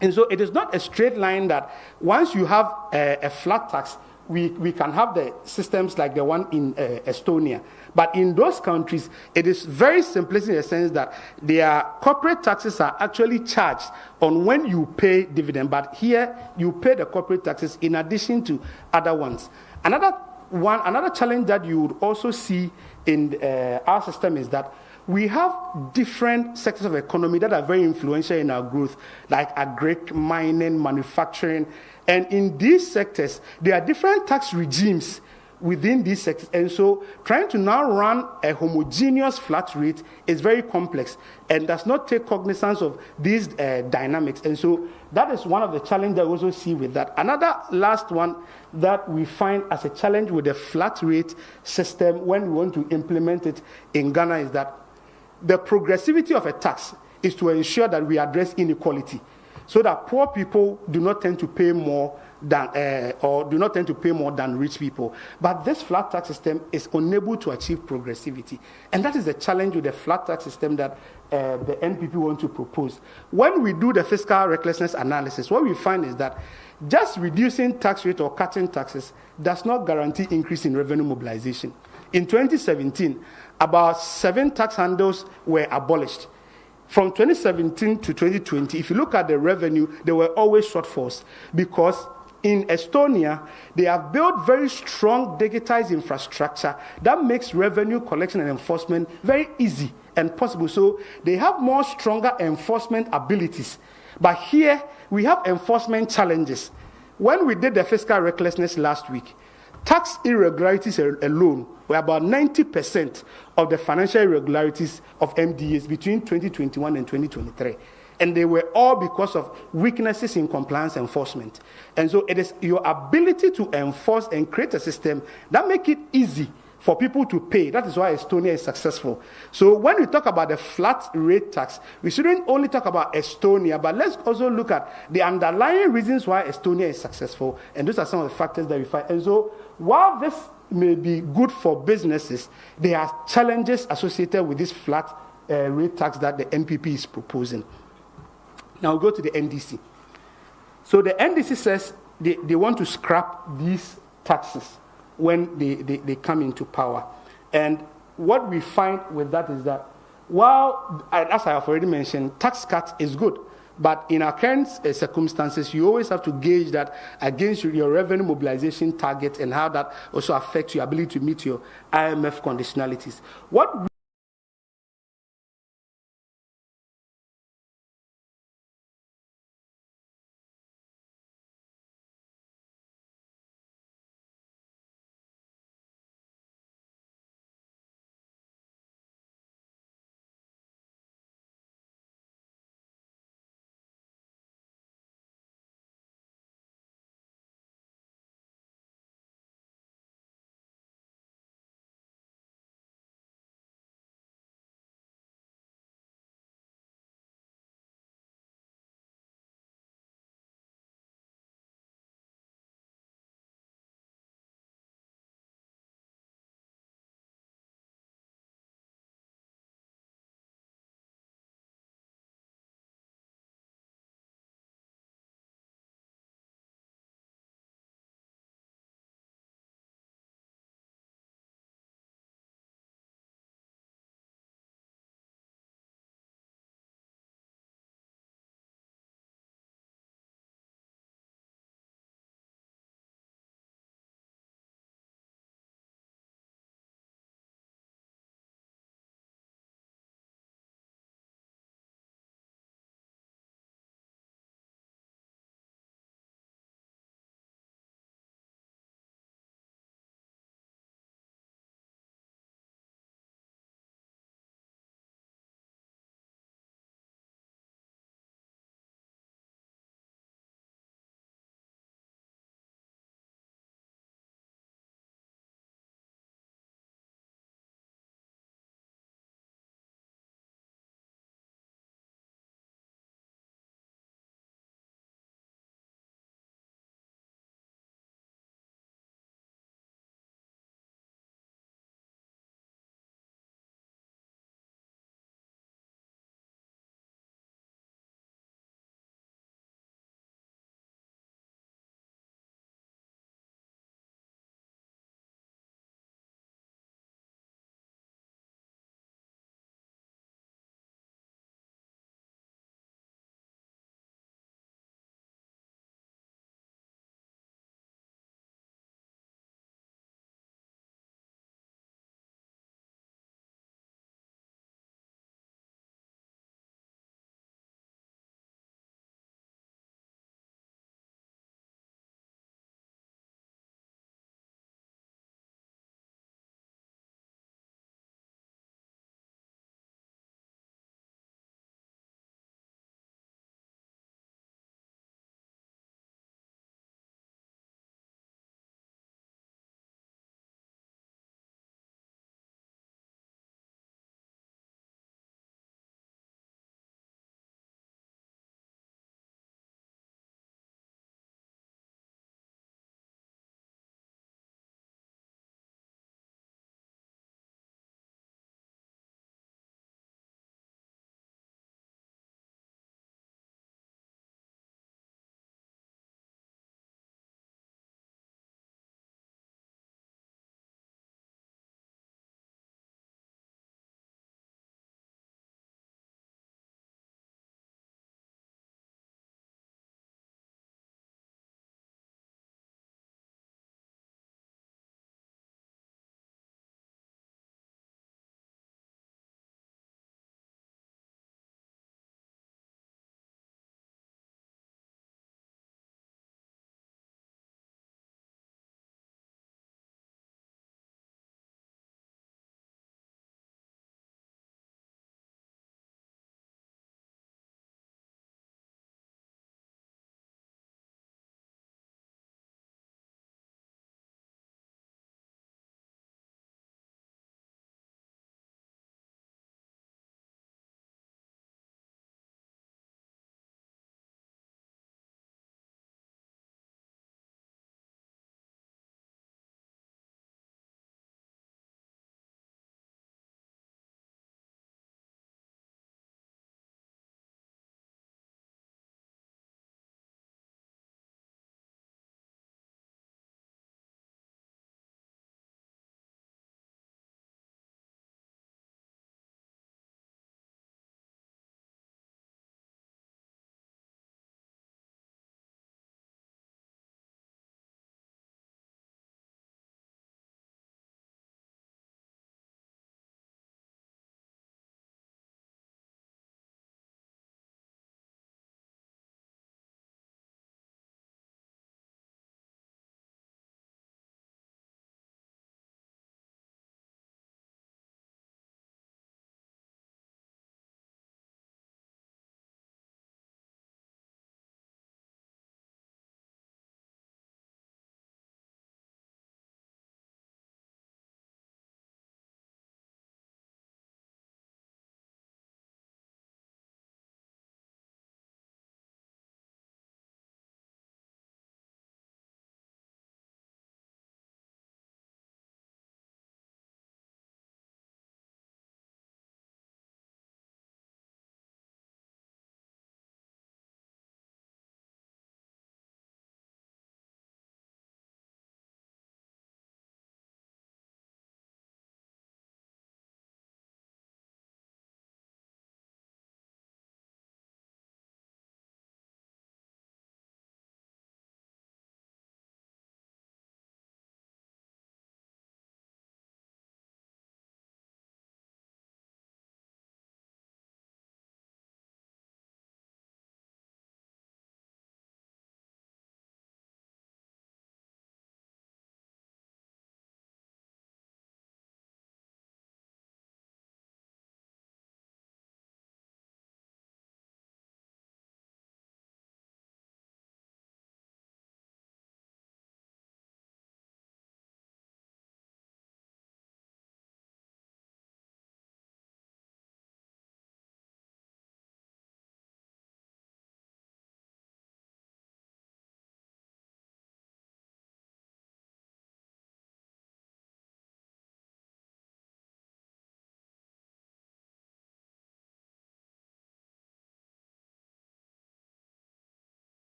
And so it is not a straight line that once you have a flat tax, we can have the systems like the one in Estonia. But in those countries, it is very simplistic in the sense that their corporate taxes are actually charged on when you pay dividend. But here, you pay the corporate taxes in addition to other ones. Another challenge that you would also see in our system is that we have different sectors of economy that are very influential in our growth, like agric, mining, manufacturing. And in these sectors, there are different tax regimes within these sectors. And so trying to now run a homogeneous flat rate is very complex and does not take cognizance of these dynamics. And so that is one of the challenges that we also see with that. Another last one that we find as a challenge with the flat rate system when we want to implement it in Ghana is that the progressivity of a tax is to ensure that we address inequality so that poor people do not tend to pay more than rich people. But this flat tax system is unable to achieve progressivity. And that is the challenge with the flat tax system that the NPP want to propose. When we do the fiscal recklessness analysis, what we find is that just reducing tax rate or cutting taxes does not guarantee increase in revenue mobilization. In 2017, about 7 tax handles were abolished. From 2017 to 2020, if you look at the revenue, there were always shortfalls because in Estonia, they have built very strong digitized infrastructure that makes revenue collection and enforcement very easy and possible. So they have more stronger enforcement abilities. But here, we have enforcement challenges. When we did the fiscal recklessness last week, tax irregularities alone were about 90% of the financial irregularities of MDAs between 2021 and 2023. And they were all because of weaknesses in compliance enforcement. And so it is your ability to enforce and create a system that make it easy for people to pay. That is why Estonia is successful. So when we talk about the flat rate tax, we shouldn't only talk about Estonia, but let's also look at the underlying reasons why Estonia is successful. And those are some of the factors that we find. And so while this may be good for businesses, there are challenges associated with this flat rate tax that the NPP is proposing. Now we'll go to the NDC. So the NDC says they want to scrap these taxes when they come into power. And what we find with that is that while, as I have already mentioned, tax cut is good, but in our current circumstances, you always have to gauge that against your revenue mobilization target and how that also affects your ability to meet your IMF conditionalities. What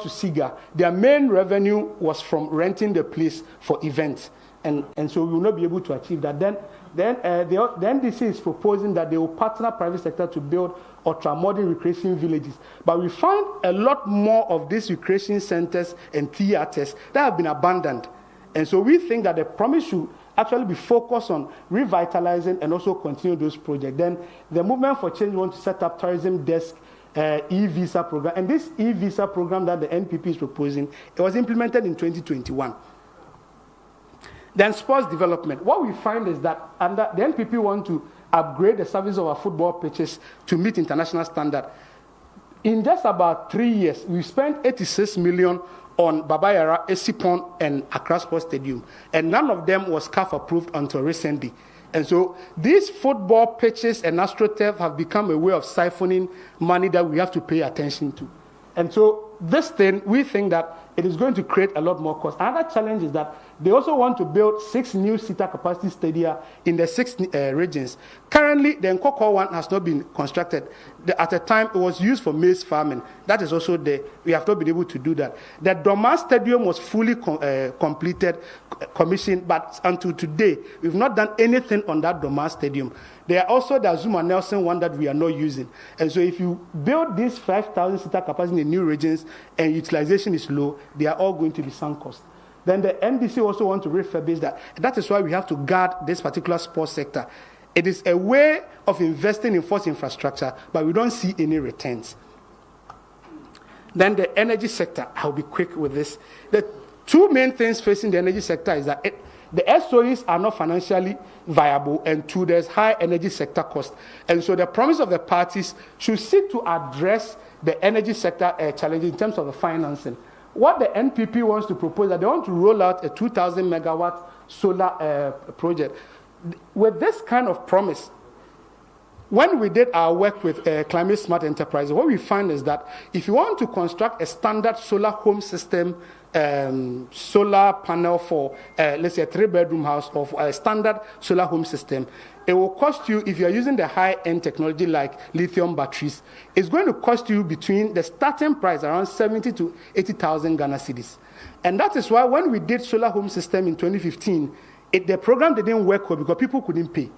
to Siga, their main revenue was from renting the place for events. And so we will not be able to achieve that. Then the NDC is proposing that they will partner private sector to build ultra-modern recreation villages. But we find a lot more of these recreation centers and theaters that have been abandoned. And so we think that the promise should actually be focused on revitalizing and also continue those projects. Then the Movement for Change wants to set up tourism desk e-visa program. And this e-visa program that the NPP is proposing, it was implemented in 2021. Then sports development. What we find is that under the NPP want to upgrade the service of our football pitches to meet international standard. In just about 3 years, we spent 86 million on Babayara, Esipon, and Accra Sports Stadium. And none of them was CAF approved until recently. And so these football pitches and AstroTurf have become a way of siphoning money that we have to pay attention to. And so this thing, we think that it is going to create a lot more cost. Another challenge is that they also want to build 6 new seater capacity stadia in the 6 regions. Currently, the Nkoko one has not been constructed. At the time, it was used for maize farming. That is also there. We have not been able to do that. The Doma Stadium was fully completed, commissioned, but until today, we've not done anything on that Doma Stadium. There are also the Zuma Nelson one that we are not using. And so if you build these 5,000 seater capacity in the new regions and utilization is low, they are all going to be sunk cost. Then the NDC also want to refurbish that. That is why we have to guard this particular sports sector. It is a way of investing in force infrastructure, but we don't see any returns. Then the energy sector, I'll be quick with this. The 2 main things facing the energy sector is that the SOEs are not financially viable, and 2, there's high energy sector cost. And so the promise of the parties should seek to address the energy sector challenge in terms of the financing. What the NPP wants to propose is that they want to roll out a 2,000 megawatt solar project. With this kind of promise, when we did our work with Climate Smart Enterprise, what we find is that if you want to construct a standard solar home system, solar panel for, let's say, a 3-bedroom house or a standard solar home system, it will cost you, if you're using the high-end technology like lithium batteries, it's going to cost you between the starting price around 70 to 80,000 Ghana cedis. And that is why when we did solar home system in 2015, the program didn't work well because people couldn't pay.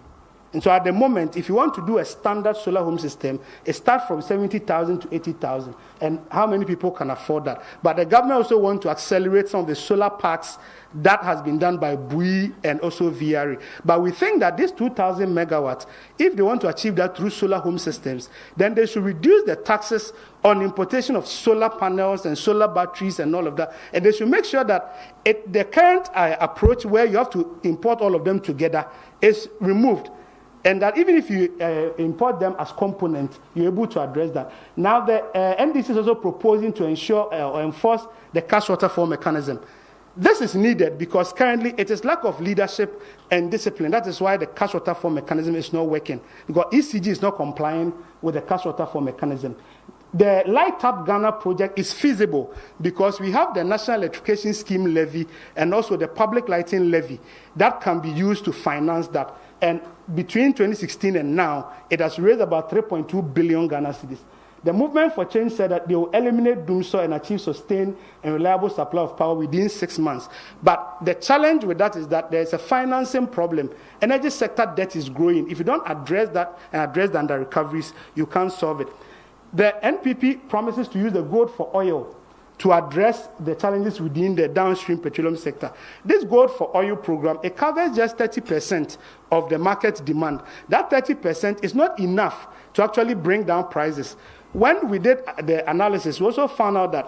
And so at the moment, if you want to do a standard solar home system, it starts from 70,000 to 80,000. And how many people can afford that? But the government also wants to accelerate some of the solar parks that has been done by BUI and also VRE. But we think that this 2,000 megawatts, if they want to achieve that through solar home systems, then they should reduce the taxes on importation of solar panels and solar batteries and all of that. And they should make sure that the current approach where you have to import all of them together is removed. And that even if you import them as components, you're able to address that. Now, the NDC is also proposing to ensure or enforce the cash waterfall mechanism. This is needed because currently it is lack of leadership and discipline. That is why the cash waterfall mechanism is not working, because ECG is not complying with the cash waterfall mechanism. The Light Up Ghana project is feasible because we have the National Electrification Scheme levy and also the Public Lighting levy that can be used to finance that. And between 2016 and now, it has raised about 3.2 billion Ghana cedis. The Movement for Change said that they will eliminate doomsday and achieve sustained and reliable supply of power within 6 months. But the challenge with that is that there is a financing problem. Energy sector debt is growing. If you don't address that and address the under recoveries, you can't solve it. The NPP promises to use the gold for oil to address the challenges within the downstream petroleum sector. This gold for oil program, it covers just 30% of the market demand. That 30% is not enough to actually bring down prices. When we did the analysis, we also found out that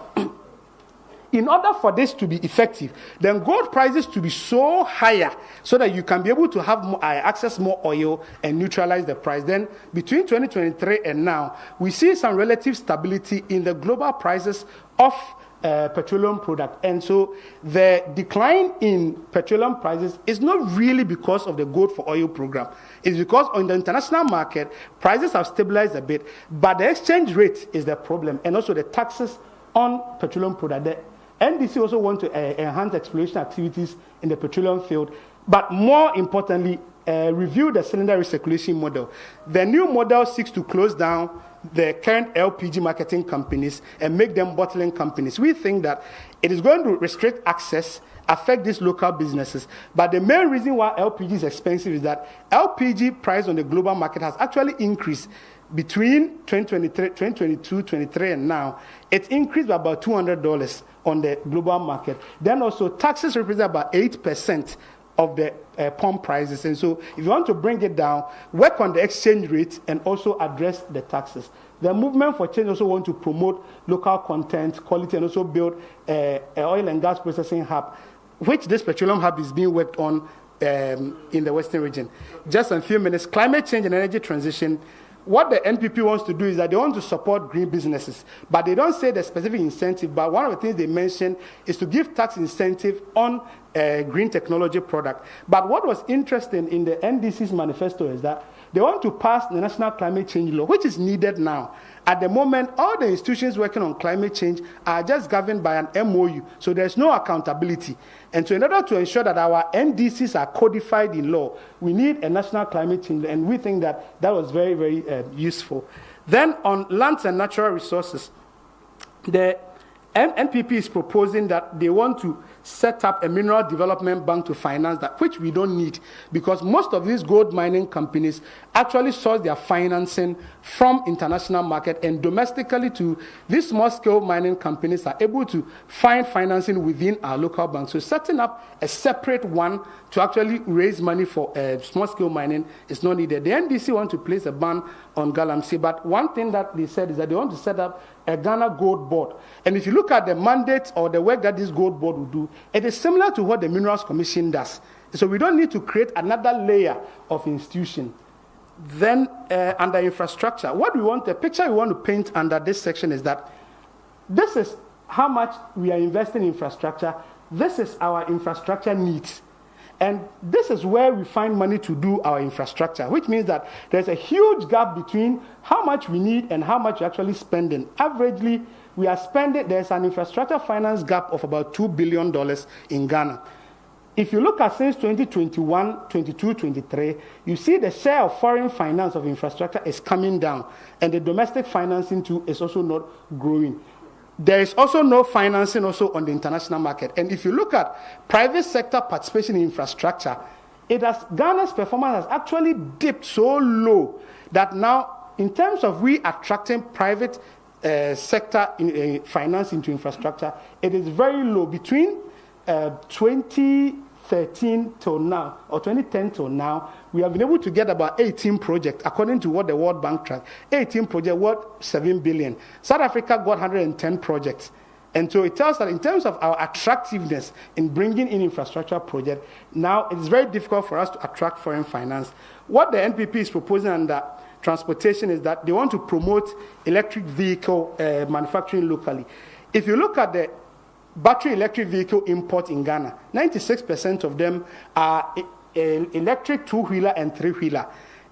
in order for this to be effective, then gold prices to be so higher so that you can be able to have more, access more oil and neutralize the price. Then between 2023 and now, we see some relative stability in the global prices of petroleum product. And so the decline in petroleum prices is not really because of the gold for oil program. It's because on the international market, prices have stabilized a bit, but the exchange rate is the problem, and also the taxes on petroleum product. The NDC also want to enhance exploration activities in the petroleum field, but more importantly, review the cylinder recirculation model. The new model seeks to close down the current LPG marketing companies and make them bottling companies. We think that it is going to restrict access, affect these local businesses. But the main reason why LPG is expensive is that LPG price on the global market has actually increased between 2022, 23, and now. It increased by about $200 on the global market. Then also taxes represent about 8% of the pump prices. And so if you want to bring it down, work on the exchange rate and also address the taxes. The movement for change also want to promote local content, quality, and also build an oil and gas processing hub, which this petroleum hub is being worked on in the Western region. Just in a few minutes, climate change and energy transition. What the NPP wants to do is that they want to support green businesses, but they don't say the specific incentive. But one of the things they mentioned is to give tax incentive on green technology product. But what was interesting in the NDC's manifesto is that they want to pass the National Climate Change Law, which is needed now. At the moment, all the institutions working on climate change are just governed by an MOU, so there's no accountability. And so in order to ensure that our NDCs are codified in law, we need a National Climate Change Law, and we think that that was very, very useful. Then on lands and natural resources, the NPP is proposing that they want to set up a mineral development bank to finance that, which we don't need, because most of these gold mining companies actually source their financing from international market, and domestically to these small-scale mining companies are able to find financing within our local banks. So setting up a separate one to actually raise money for small-scale mining is not needed. The NDC want to place a ban on galamsey, but one thing that they said is that they want to set up a Ghana Gold Board. And if you look at the mandate or the work that this Gold Board will do, it is similar to what the Minerals Commission does. So we don't need to create another layer of institution. Then under infrastructure, the picture we want to paint under this section is that this is how much we are investing in infrastructure. This is our infrastructure needs. And this is where we find money to do our infrastructure, which means that there's a huge gap between how much we need and how much we're actually spending. Averagely, we are spending, there's an infrastructure finance gap of about $2 billion in Ghana. If you look at since 2021, 22, 23, you see the share of foreign finance of infrastructure is coming down, and the domestic financing too is also not growing. There is also no financing also on the international market. And if you look at private sector participation in infrastructure, Ghana's performance has actually dipped so low that now, in terms of we attracting private sector finance into infrastructure, it is very low. Between 2013 till now, or 2010 till now, we have been able to get about 18 projects, according to what the World Bank tracked. 18 projects worth $7 billion. South Africa got 110 projects. And so it tells that in terms of our attractiveness in bringing in infrastructure projects, now it's very difficult for us to attract foreign finance. What the NPP is proposing under transportation is that they want to promote electric vehicle manufacturing locally. If you look at the battery electric vehicle import in Ghana, 96% of them are electric two-wheeler and three-wheeler.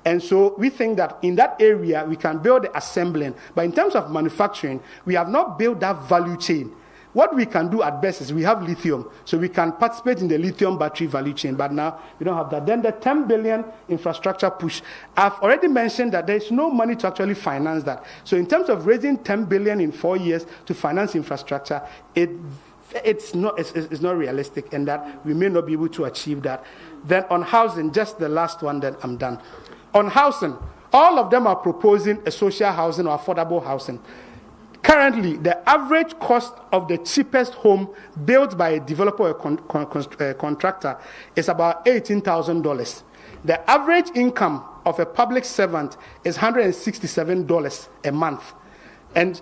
And so we think that in that area, we can build the assembling. But in terms of manufacturing, we have not built that value chain. What we can do at best is we have lithium, so we can participate in the lithium battery value chain, but now we don't have that. Then the 10 billion infrastructure push. I've already mentioned that there's no money to actually finance that. So in terms of raising 10 billion in 4 years to finance infrastructure, it's not realistic, and that we may not be able to achieve that. Then on housing, just the last one, then I'm done. On housing, all of them are proposing a social housing or affordable housing. Currently, the average cost of the cheapest home built by a developer or contractor is about $18,000. The average income of a public servant is $167 a month. And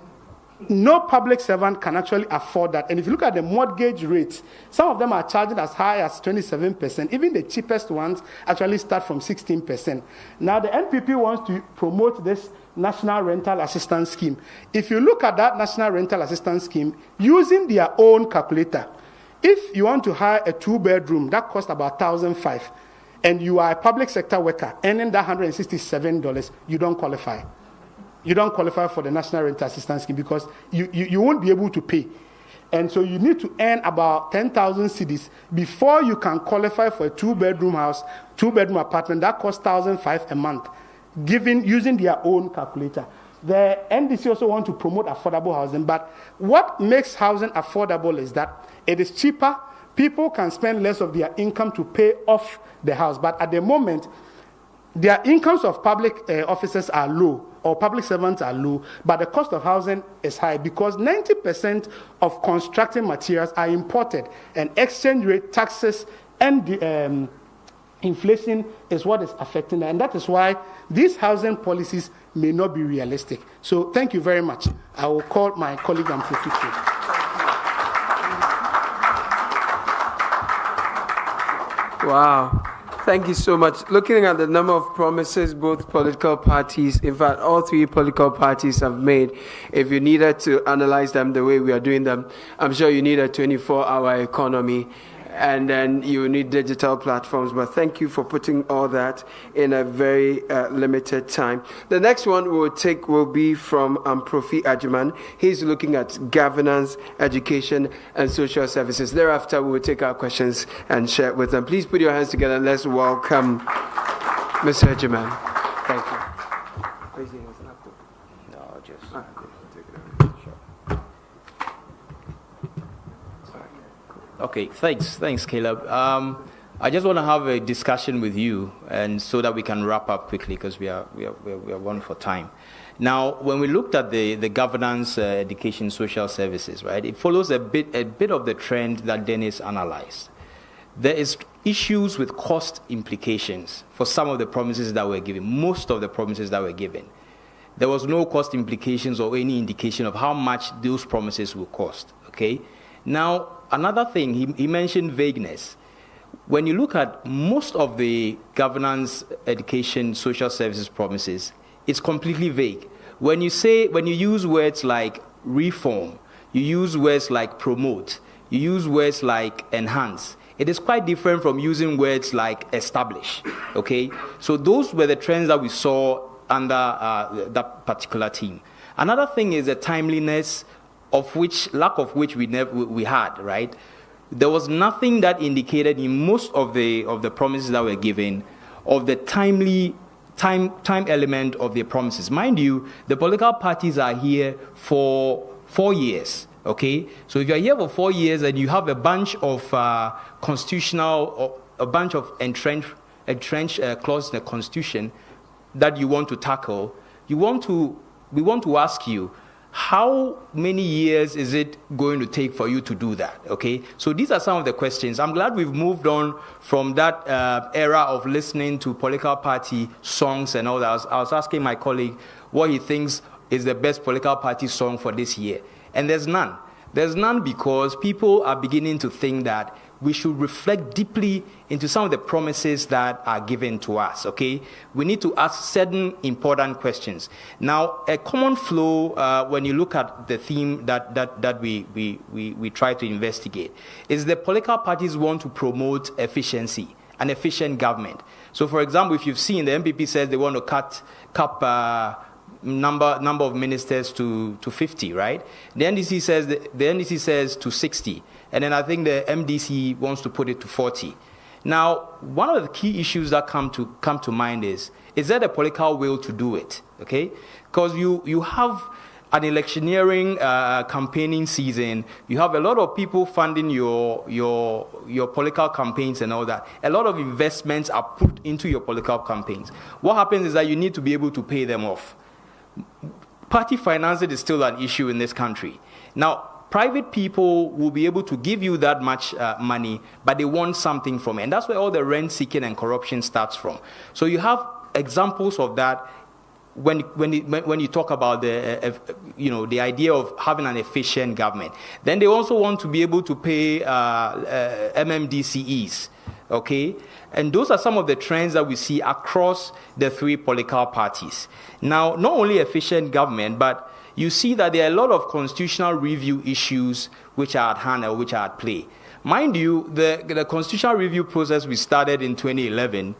no public servant can actually afford that. And if you look at the mortgage rates, some of them are charging as high as 27%. Even the cheapest ones actually start from 16%. Now, the NPP wants to promote this National Rental Assistance Scheme. If you look at that National Rental Assistance Scheme, using their own calculator, if you want to hire a 2-bedroom, that costs about $1,500, and you are a public sector worker earning that $167, you don't qualify. You don't qualify for the National Rental Assistance Scheme because you won't be able to pay. And so you need to earn about 10,000 cedis before you can qualify for a 2-bedroom house, 2-bedroom apartment that costs 1,500 a month, using their own calculator. The NDC also want to promote affordable housing, but what makes housing affordable is that it is cheaper. People can spend less of their income to pay off the house, but at the moment, their incomes of public officers are low, or public servants are low, but the cost of housing is high because 90% of construction materials are imported, and exchange rate, taxes, and the inflation is what is affecting them. And that is why these housing policies may not be realistic. So thank you very much. I will call my colleague and proceed. Wow. Thank you so much. Looking at the number of promises both political parties, in fact, all three political parties have made, if you needed to analyze them the way we are doing them, I'm sure you need a 24-hour economy, and then you need digital platforms. But thank you for putting all that in a very limited time. The next one we'll take will be from Profi Ajiman. He's looking at governance, education, and social services. Thereafter, we will take our questions and share with them. Please put your hands together and let's welcome Mr. Ajiman. Thank you. No, just okay, thanks, Caleb. I just want to have a discussion with you, and so that we can wrap up quickly because we are one for time. Now, when we looked at the governance, education, social services, right, it follows a bit of the trend that Dennis analyzed. There is issues with cost implications for some of the promises that were given, most of the promises that were given. There was no cost implications or any indication of how much those promises will cost, okay? Now, another thing, he mentioned vagueness. When you look at most of the governance, education, social services promises, it's completely vague. When you use words like reform, you use words like promote, you use words like enhance, it is quite different from using words like establish, okay? So those were the trends that we saw under that particular team. Another thing is the timeliness, lack of which we had, right? There was nothing that indicated in most of the promises that were given of the time element of their promises. Mind you, the political parties are here for 4 years, okay? So if you're here for 4 years and you have a bunch of a bunch of entrenched clauses in the Constitution that you want to tackle, we want to ask you, how many years is it going to take for you to do that, okay? So these are some of the questions. I'm glad we've moved on from that era of listening to political party songs and all that. I was asking my colleague what he thinks is the best political party song for this year. And there's none. There's none because people are beginning to think that we should reflect deeply into some of the promises that are given to us, okay? We need to ask certain important questions. Now, a common flow, when you look at the theme that we try to investigate, is the political parties want to promote efficiency, an efficient government. So, for example, if you've seen, the MPP says they want to cap number of ministers to 50, right? The NDC says to 60. And then I think the MDC wants to put it to 40. Now, one of the key issues that come to mind is there a political will to do it? Okay, because you have an electioneering campaigning season. You have a lot of people funding your political campaigns and all that. A lot of investments are put into your political campaigns. What happens is that you need to be able to pay them off. Party financing is still an issue in this country. Now, private people will be able to give you that much money, but they want something from it. And that's where all the rent-seeking and corruption starts from. So you have examples of that when you talk about the idea of having an efficient government. Then they also want to be able to pay MMDCEs, okay? And those are some of the trends that we see across the three political parties. Now, not only efficient government, but you see that there are a lot of constitutional review issues which are at hand or which are at play. Mind you, the constitutional review process we started in 2011,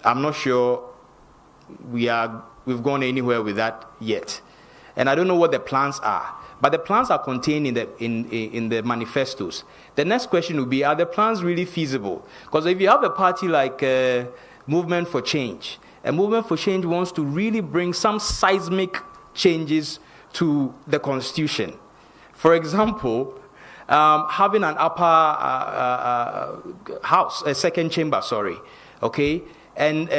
I'm not sure we've gone anywhere with that yet. And I don't know what the plans are. but the plans are contained in the manifestos. The next question would be, are the plans really feasible? Because if you have a party like Movement for Change, a Movement for Change wants to really bring some seismic changes to the Constitution. For example, having an upper house, a second chamber, okay, and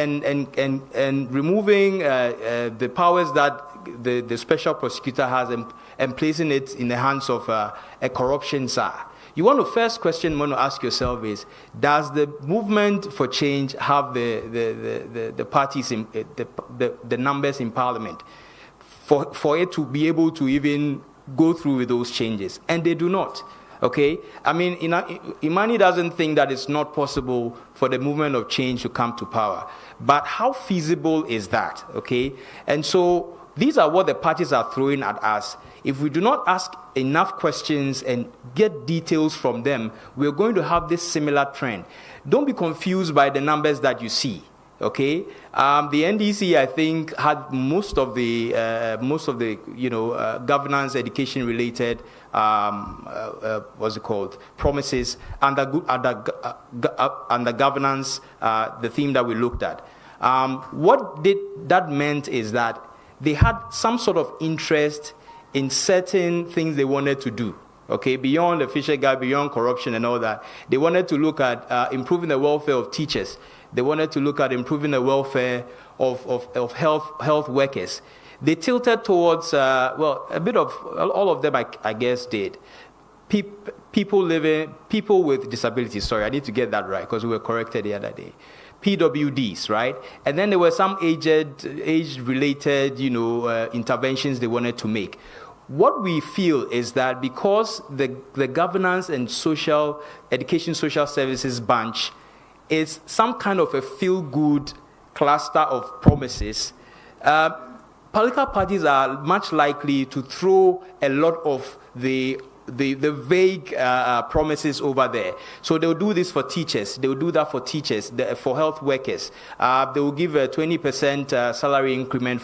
removing the powers that the special prosecutor has and placing it in the hands of a corruption czar. You want to first question you want to ask yourself is, does the Movement for Change have the parties in the numbers in Parliament for it to be able to even go through with those changes? And they do not. Okay, I mean, IMANI doesn't think that it's not possible for the movement of change to come to power. But how feasible is that? Okay, and so these are what the parties are throwing at us. If we do not ask enough questions and get details from them, we're going to have this similar trend. Don't be confused by the numbers that you see. Okay, the NDC, I think, had most of the governance, education related promises under governance, the theme that we looked at. What that meant is that they had some sort of interest in certain things they wanted to do. Okay, beyond the Fisher Gap, beyond corruption and all that, they wanted to look at improving the welfare of teachers. They wanted to look at improving the welfare of health workers. They tilted towards, a bit of, all of them I guess did. People with disabilities, sorry, I need to get that right because we were corrected the other day. PWDs, right? And then there were some age-related, interventions they wanted to make. What we feel is that because the governance and social services bunch is some kind of a feel-good cluster of promises, political parties are much likely to throw a lot of the vague promises over there. So they'll do this for teachers. They'll do that for teachers, for health workers. They will give a 20% salary increment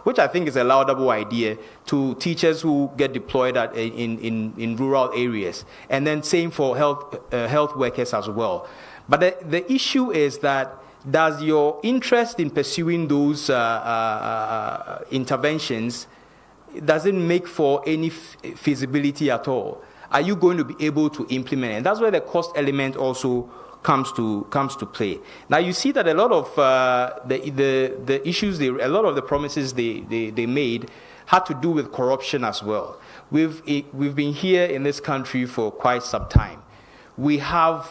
which I think is a laudable idea, to teachers who get deployed in rural areas. And then same for health workers as well. But the issue is that, does your interest in pursuing those interventions, does it make for any feasibility at all? Are you going to be able to implement it? And that's where the cost element also comes to play. Now you see that a lot of the issues, a lot of the promises they made had to do with corruption as well. We've been here in this country for quite some time. We have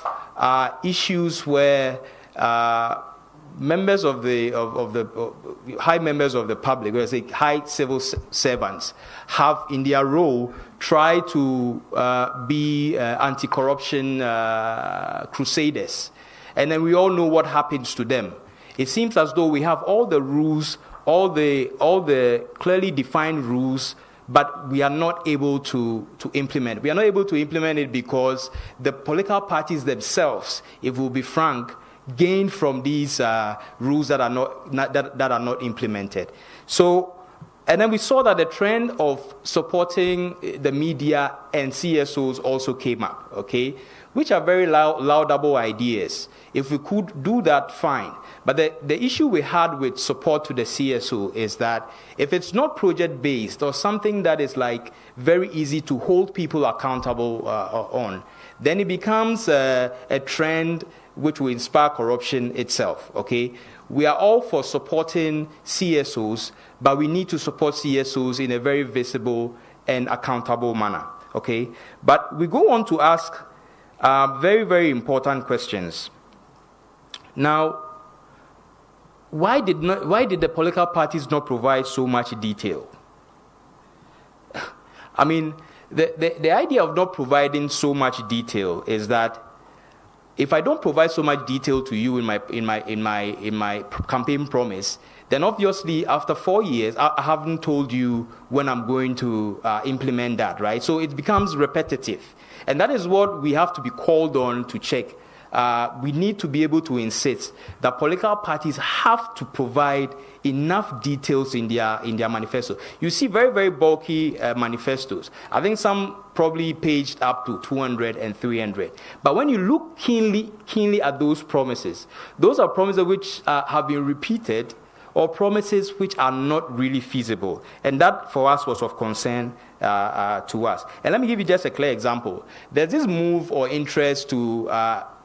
issues where members of the high members of the public, or say high civil servants, have in their role tried to be anti-corruption crusaders, and then we all know what happens to them. It seems as though we have all the rules, all the clearly defined rules, but we are not able to implement. We are not able to implement it because the political parties themselves, if we'll be frank, gain from these rules that are not implemented. So, and then we saw that the trend of supporting the media and CSOs also came up, okay, which are very laudable ideas. If we could do that, fine. But the issue we had with support to the CSO is that if it's not project-based or something that is like very easy to hold people accountable on, then it becomes a trend which will inspire corruption itself, okay? We are all for supporting CSOs, but we need to support CSOs in a very visible and accountable manner, okay? But we go on to ask very, very important questions. Now, why did the political parties not provide so much detail? I mean, the idea of not providing so much detail is that if I don't provide so much detail to you in my campaign promise, then obviously after 4 years, I haven't told you when I'm going to implement that, right? So it becomes repetitive. And that is what we have to be called on to check we need to be able to insist that political parties have to provide enough details in their manifesto. You see very, very bulky manifestos. I think some probably paged up to 200 and 300. But when you look keenly at those promises, those are promises which have been repeated, or promises which are not really feasible. And that, for us, was of concern to us. And let me give you just a clear example. There's this move or interest to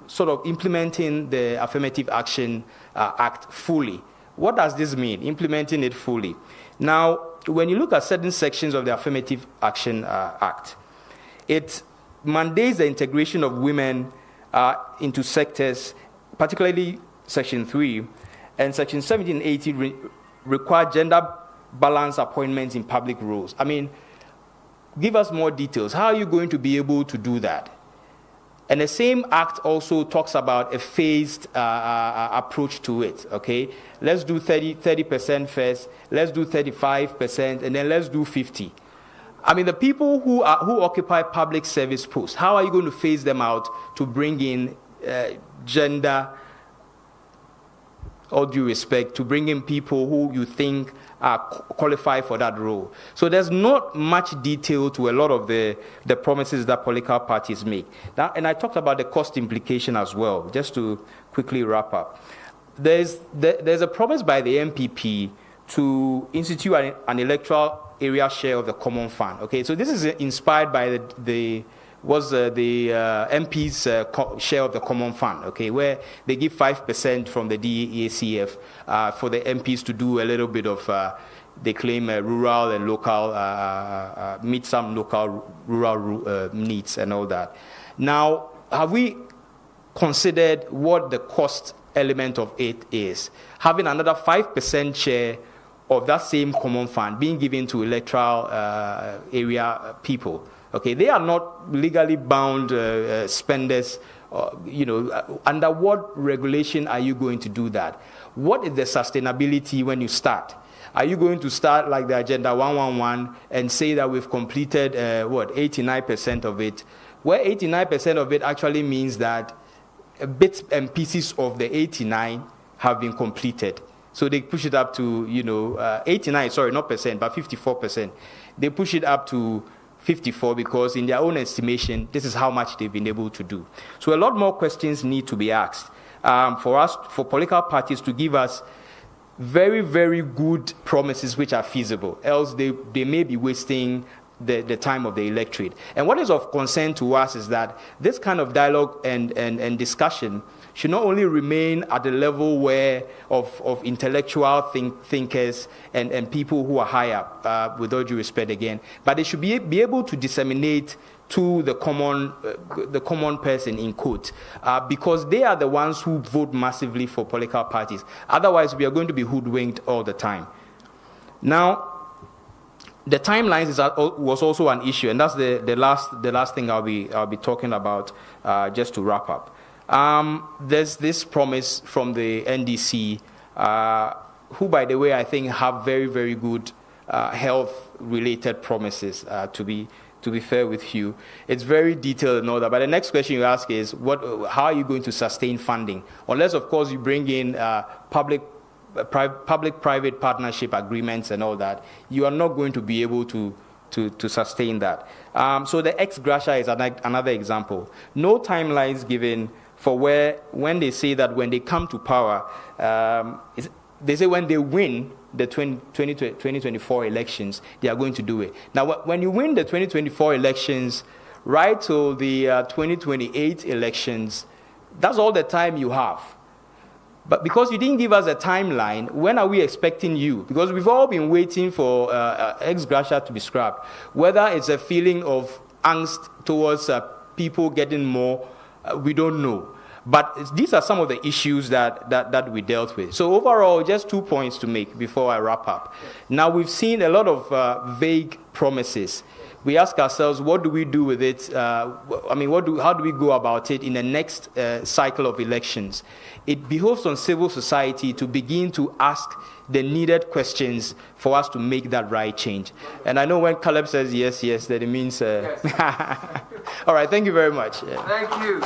sort of implementing the Affirmative Action Act fully. What does this mean, implementing it fully? Now, when you look at certain sections of the Affirmative Action Act, it mandates the integration of women into sectors, particularly Section 3, and Section 17 and 18 require gender balance appointments in public roles. I mean, give us more details. How are you going to be able to do that? And the same act also talks about a phased approach to it, okay? Let's do 30% first, let's do 35%, and then let's do 50%. I mean, the people who occupy public service posts, how are you going to phase them out to bring in gender, all due respect, to bring in people who you think qualify for that role? So there's not much detail to a lot of the promises that political parties make. Now, and I talked about the cost implication as well, just to quickly wrap up. There's a promise by the MPP to institute an electoral area share of the common fund. Okay, so this is inspired by the MP's share of the common fund, okay, where they give 5% from the DACF for the MPs to do a little bit of, they claim, rural and local, meet some local rural needs and all that. Now, have we considered what the cost element of it is? Having another 5% share of that same common fund being given to electoral area people. Okay, they are not legally bound spenders. Under what regulation are you going to do that? What is the sustainability when you start? Are you going to start like the Agenda 111 and say that we've completed 89% of it? Where 89% of it actually means that bits and pieces of the 89 have been completed. So they push it up to 89. Sorry, not percent, but 54%. They push it up to 54 because in their own estimation, this is how much they've been able to do. So a lot more questions need to be asked for political parties to give us very, very good promises which are feasible. Else they may be wasting the time of the electorate. And what is of concern to us is that this kind of dialogue and discussion should not only remain at the level where of intellectual thinkers and people who are high up, with all due respect again, but they should be able to disseminate to the common person, in quote, because they are the ones who vote massively for political parties. Otherwise, we are going to be hoodwinked all the time. Now, the timelines was also an issue, and that's the last thing I'll be talking about, just to wrap up. There's this promise from the NDC, who, by the way, I think have very, very good health-related promises. To be fair with you, it's very detailed and all that. But the next question you ask is, how are you going to sustain funding? Unless, of course, you bring in public-private partnership agreements and all that, you are not going to be able to sustain that. So the ex gratia is another example. No timelines given for when they say that when they come to power, they say when they win the 2024 elections, they are going to do it. Now, when you win the 2024 elections, right till the 2028 elections, that's all the time you have. But because you didn't give us a timeline, when are we expecting you? Because we've all been waiting for ex gratia to be scrapped. Whether it's a feeling of angst towards people getting more, we don't know. But these are some of the issues that we dealt with. So overall, just 2 points to make before I wrap up. Now, we've seen a lot of vague promises. We ask ourselves, what do we do with it? How do we go about it in the next cycle of elections? It behoves on civil society to begin to ask the needed questions for us to make that right change. And I know when Caleb says yes, that it means... Yes. All right, thank you very much. Thank you.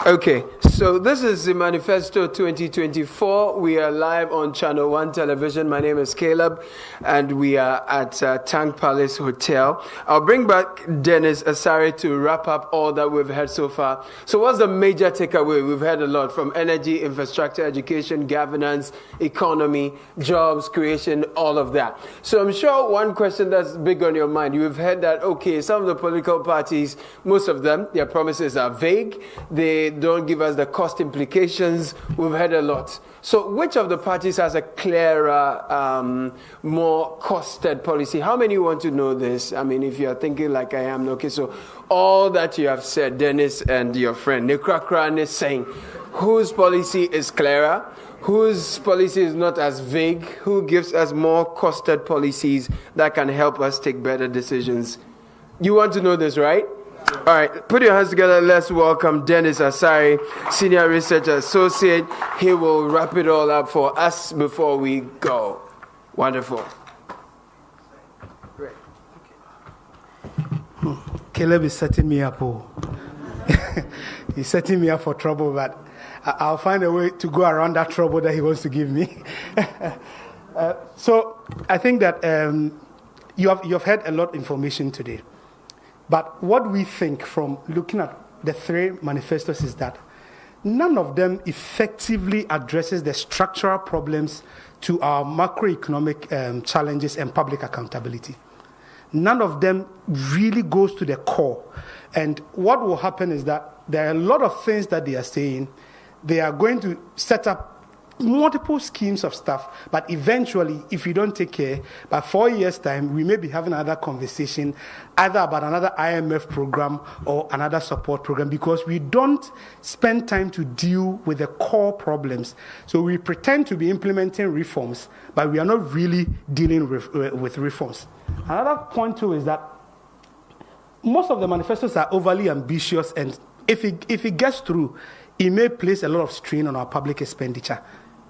Okay, so this is the Manifesto 2024. We are live on Channel 1 Television. My name is Caleb, and we are at Tank Palace Hotel. I'll bring back Dennis Asare to wrap up all that we've heard so far. So what's the major takeaway? We've heard a lot from energy, infrastructure, education, governance, economy, jobs, creation, all of that. So I'm sure one question that's big on your mind, you've heard that, okay, some of the political parties, most of them, their promises are vague. They don't give us the cost implications. We've heard a lot. So which of the parties has a clearer, more costed policy? How many want to know this? I mean, if you're thinking like I am, okay, so all that you have said, Dennis and your friend, Nekrakran is saying, whose policy is clearer? Whose policy is not as vague? Who gives us more costed policies that can help us take better decisions? You want to know this, right? All right, put your hands together. Let's welcome Dennis Asare, Senior Research Associate. He will wrap it all up for us before we go. Wonderful. Great. Caleb is setting me up. He's setting me up for trouble, but I'll find a way to go around that trouble that he wants to give me. So I think that you have heard a lot of information today. But what we think from looking at the three manifestos is that none of them effectively addresses the structural problems to our macroeconomic challenges and public accountability. None of them really goes to the core. And what will happen is that there are a lot of things that they are saying. They are going to set up multiple schemes of stuff, but eventually, if you don't take care, by 4 years' time, we may be having another conversation, either about another IMF program or another support program, because we don't spend time to deal with the core problems. So we pretend to be implementing reforms, but we are not really dealing with reforms. Another point, too, is that most of the manifestos are overly ambitious, and if it gets through, it may place a lot of strain on our public expenditure.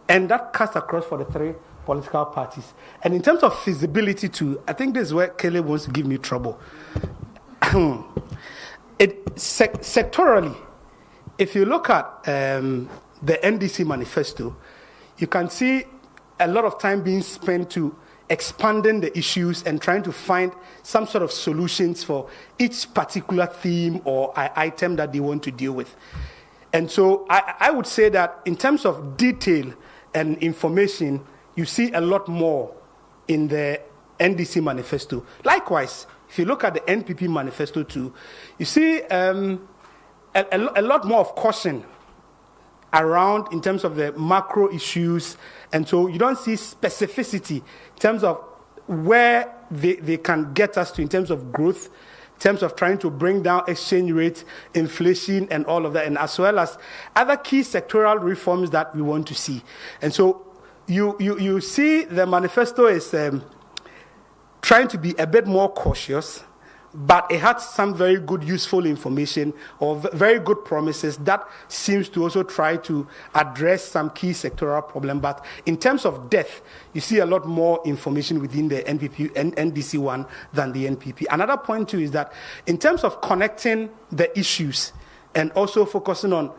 And that cuts across for the three political parties. And in terms of feasibility too, I think this is where Caleb wants to give me trouble. Sectorally, if you look at the NDC manifesto, you can see a lot of time being spent to expanding the issues and trying to find some sort of solutions for each particular theme or item that they want to deal with. And so I would say that in terms of detail and information, you see a lot more in the NDC manifesto. Likewise, if you look at the NPP manifesto too, you see a lot more of caution around in terms of the macro issues. And so you don't see specificity in terms of where they can get us to in terms of growth, in terms of trying to bring down exchange rate, inflation, and all of that, and as well as other key sectoral reforms that we want to see. And so you see the manifesto is trying to be a bit more cautious, but it had some very good, useful information or very good promises that seems to also try to address some key sectoral problem. But in terms of depth, you see a lot more information within the NDC one than the NPP. Another point too is that in terms of connecting the issues and also focusing on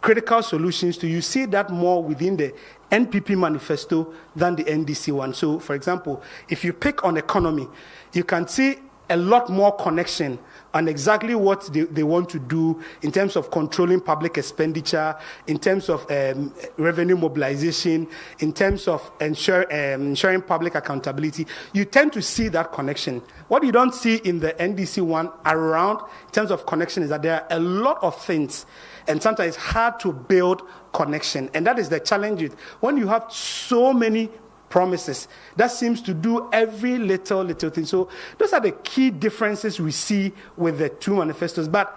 critical solutions to, you see that more within the NPP manifesto than the NDC one. So, for example, if you pick on economy, you can see a lot more connection on exactly what they want to do in terms of controlling public expenditure, in terms of revenue mobilization, in terms of ensuring public accountability. You tend to see that connection. What you don't see in the NDC one around in terms of connection is that there are a lot of things, and sometimes it's hard to build connection. And that is the challenge with when you have so many promises that seems to do every little thing. So those are the key differences we see with the two manifestos. But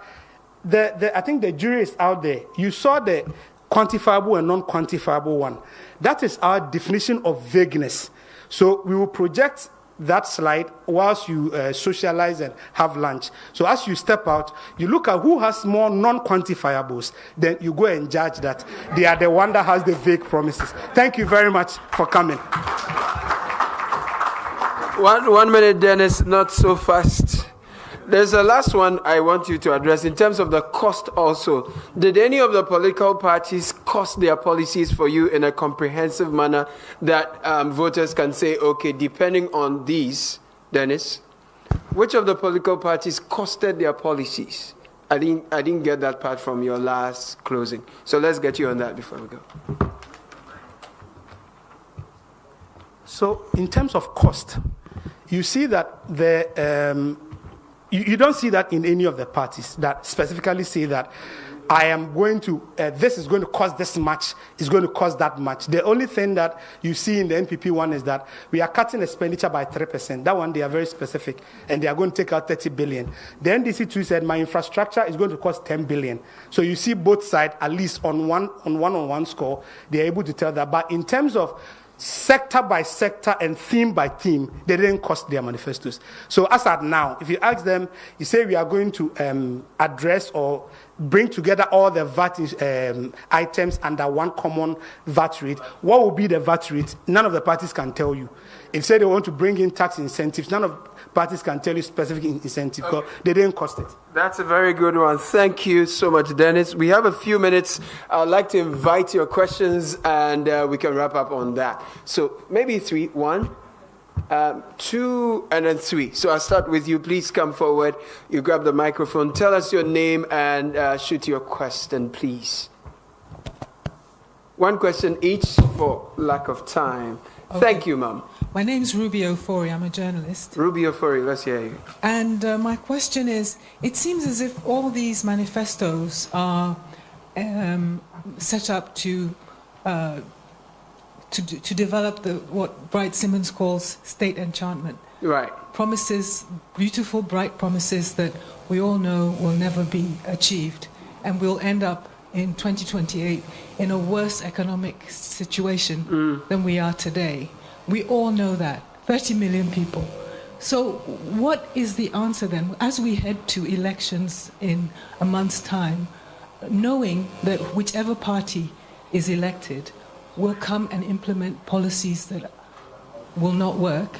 I think the jury is out there. You saw the quantifiable and non-quantifiable one. That is our definition of vagueness. So we will project that slide whilst you socialize and have lunch. So as you step out, you look at who has more non-quantifiables, then you go and judge that they are the one that has the vague promises. Thank you very much for coming. 1 minute, Dennis, not so fast. There's a last one I want you to address in terms of the cost also. Did any of the political parties cost their policies for you in a comprehensive manner that voters can say, okay, depending on these, Dennis, which of the political parties costed their policies? I didn't get that part from your last closing. So let's get you on that before we go. So in terms of cost, you see that you don't see that in any of the parties that specifically say that I am going to, this is going to cost this much, it's going to cost that much. The only thing that you see in the NPP one is that we are cutting expenditure by 3%. That one, they are very specific, and they are going to take out 30 billion. The NDC2 said my infrastructure is going to cost 10 billion. So you see both sides, at least on one score, they are able to tell that. But in terms of sector by sector and theme by theme, they didn't cost their manifestos. So as at now, if you ask them, you say we are going to address or bring together all the VAT items under one common VAT rate, what will be the VAT rate? None of the parties can tell you. If say they want to bring in tax incentives, none of parties can tell you specific incentive because they didn't cost it. That's a very good one. Thank you so much, Dennis. We have a few minutes. I'd like to invite your questions, and we can wrap up on that. So maybe 3, 1, 2, and then 3. So I'll start with you. Please come forward. You grab the microphone. Tell us your name and shoot your question, please. One question each for lack of time. Okay. Thank you, Ma'am. My name is Ruby Ofori. I'm a journalist. Ruby Ofori, let's hear you. And my question is, it seems as if all these manifestos are set up to develop what Bright Simmons calls state enchantment. Right. Promises, beautiful, bright promises that we all know will never be achieved. And we'll end up in 2028 in a worse economic situation than we are today. We all know that. 30 million people. So what is the answer then? As we head to elections in a month's time, knowing that whichever party is elected will come and implement policies that will not work,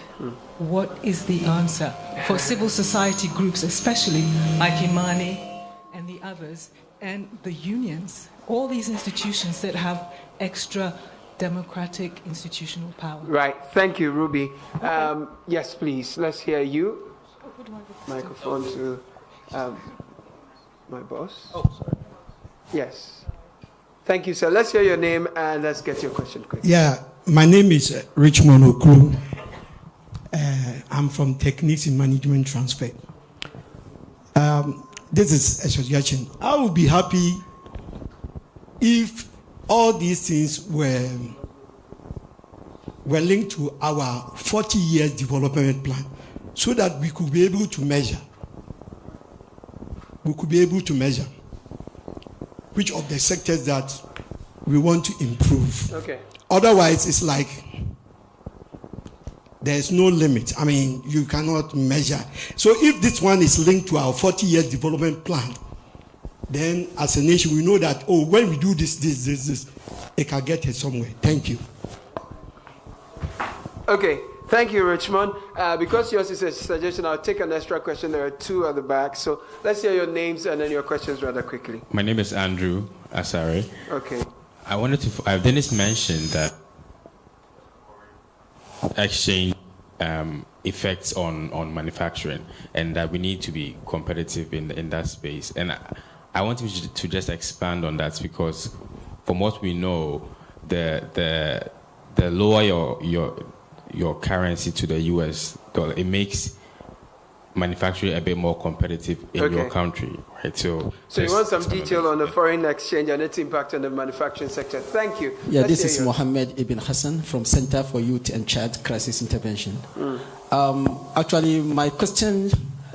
what is the answer? For civil society groups, especially like IMANI and the others, and the unions, all these institutions that have extra democratic institutional power. Right. Thank you, Ruby. Yes, please. Let's hear you. Microphone to my boss. Oh, sorry. Yes. Thank you, sir. Let's hear your name and let's get your question quick. Yeah, my name is Richmond Okru. I'm from Techniques in Management Transfer. This is a suggestion. I would be happy if all these things were linked to our 40 years development plan so that we could be able to measure. We could be able to measure which of the sectors that we want to improve. Okay. Otherwise, it's like there's no limit. I mean, you cannot measure. So if this one is linked to our 40 years development plan, then as a nation, we know that, oh, when we do this, it can get us somewhere. Thank you. Okay. Thank you, Richmond. Because yours is a suggestion, I'll take an extra question. There are 2 at the back. So let's hear your names and then your questions rather quickly. My name is Andrew Asare. Okay. I wanted to, Dennis mentioned that exchange effects on manufacturing and that we need to be competitive in that space. And I want to just expand on that because from what we know, the lower your currency to the US dollar, it makes manufacturing a bit more competitive in your country, right? So you want some detail on the foreign exchange and its impact on the manufacturing sector. Thank you. Yeah, this is Mohammed Ibn Hassan from Center for Youth and Child Crisis Intervention. Actually, my question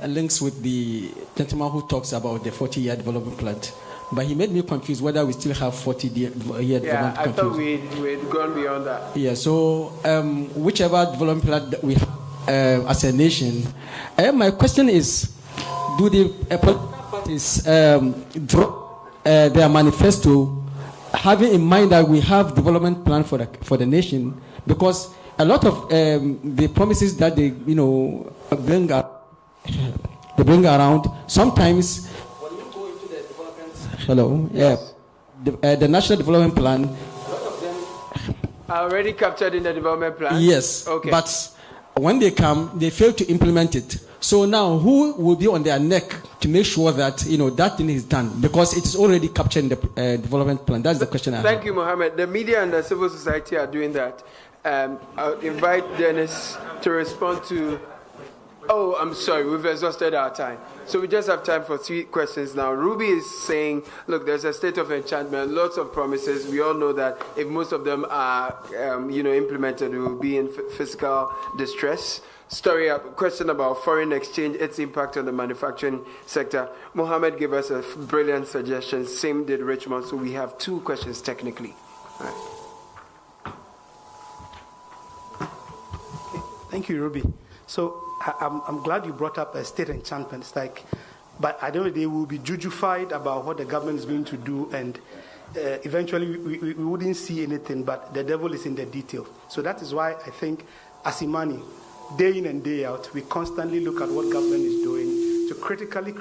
links with the gentleman who talks about the 40-year development plan. But he made me confused whether we still have 40-year development plan. Yeah, I thought we'd gone beyond that. Yeah, so whichever development plan that we have as a nation, my question is, do the political parties draw their manifesto having in mind that we have development plan for the nation? Because a lot of the promises that they bring up they bring around. Sometimes when you go into the development, the national development plan, are already captured in the development plan? Yes. Okay. But when they come, they fail to implement it. So now, who will be on their neck to make sure that that thing is done, because it is already captured in the development plan? That's the question I have. Thank you, Mohammed. The media and the civil society are doing that. I'll invite Dennis to respond to. Oh, I'm sorry, we've exhausted our time. So we just have time for 3 questions now. Ruby is saying, look, there's a state of enchantment, lots of promises. We all know that if most of them are, implemented, we will be in fiscal distress. Question about foreign exchange, its impact on the manufacturing sector. Mohammed gave us a brilliant suggestion. Same did Richmond. So we have 2 questions technically. All right. Thank you, Ruby. So I'm glad you brought up a state enchantment. It's like, but I don't know, they will be jujufied about what the government is going to do, and eventually we wouldn't see anything, but the devil is in the detail. So that is why I think as IMANI, day in and day out, we constantly look at what government is doing to critically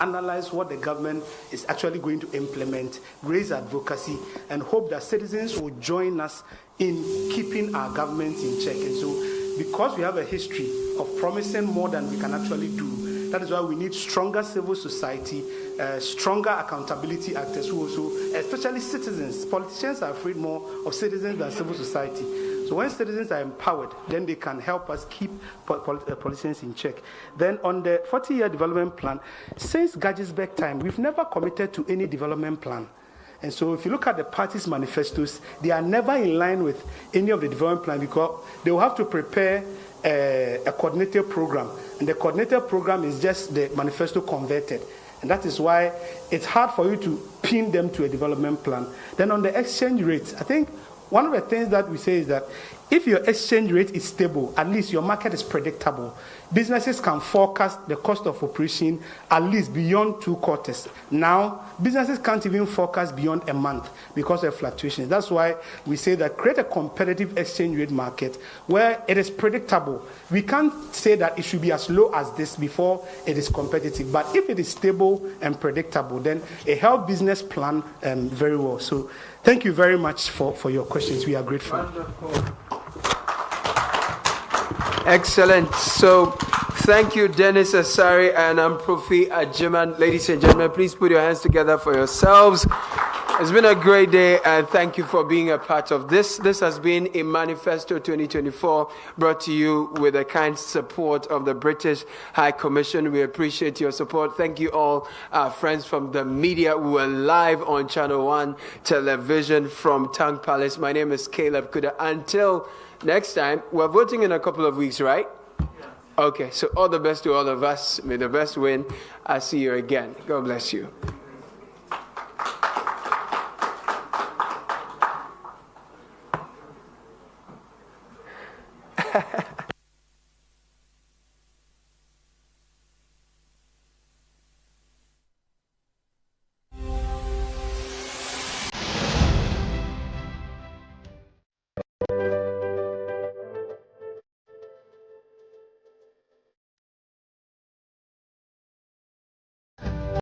analyze what the government is actually going to implement, raise advocacy, and hope that citizens will join us in keeping our government in check. And so, because we have a history of promising more than we can actually do, that is why we need stronger civil society, stronger accountability actors who also, especially citizens. Politicians are afraid more of citizens than civil society. So when citizens are empowered, then they can help us keep politicians in check. Then on the 40-year development plan, since Gagisberg time, we've never committed to any development plan. And so if you look at the parties' manifestos, they are never in line with any of the development plan, because they will have to prepare a coordinated program. And the coordinated program is just the manifesto converted. And that is why it's hard for you to pin them to a development plan. Then on the exchange rate, I think one of the things that we say is that if your exchange rate is stable, at least your market is predictable. Businesses can forecast the cost of operation at least beyond 2 quarters. Now, businesses can't even forecast beyond a month because of fluctuations. That's why we say that create a competitive exchange rate market where it is predictable. We can't say that it should be as low as this before it is competitive. But if it is stable and predictable, then it helps business plan very well. So thank you very much for your questions. We are grateful. Wonderful. Excellent. So, thank you, Dennis Asari and Amprofi Ajiman. Ladies and gentlemen, please put your hands together for yourselves. It's been a great day, and thank you for being a part of this. This has been a Manifesto 2024 brought to you with the kind support of the British High Commission. We appreciate your support. Thank you all, our friends from the media who are live on Channel 1 television from Tang Palace. My name is Caleb Kuda. Until next time, we're voting in a couple of weeks, right? Yeah. Okay, so all the best to all of us. May the best win. I'll see you again. God bless you.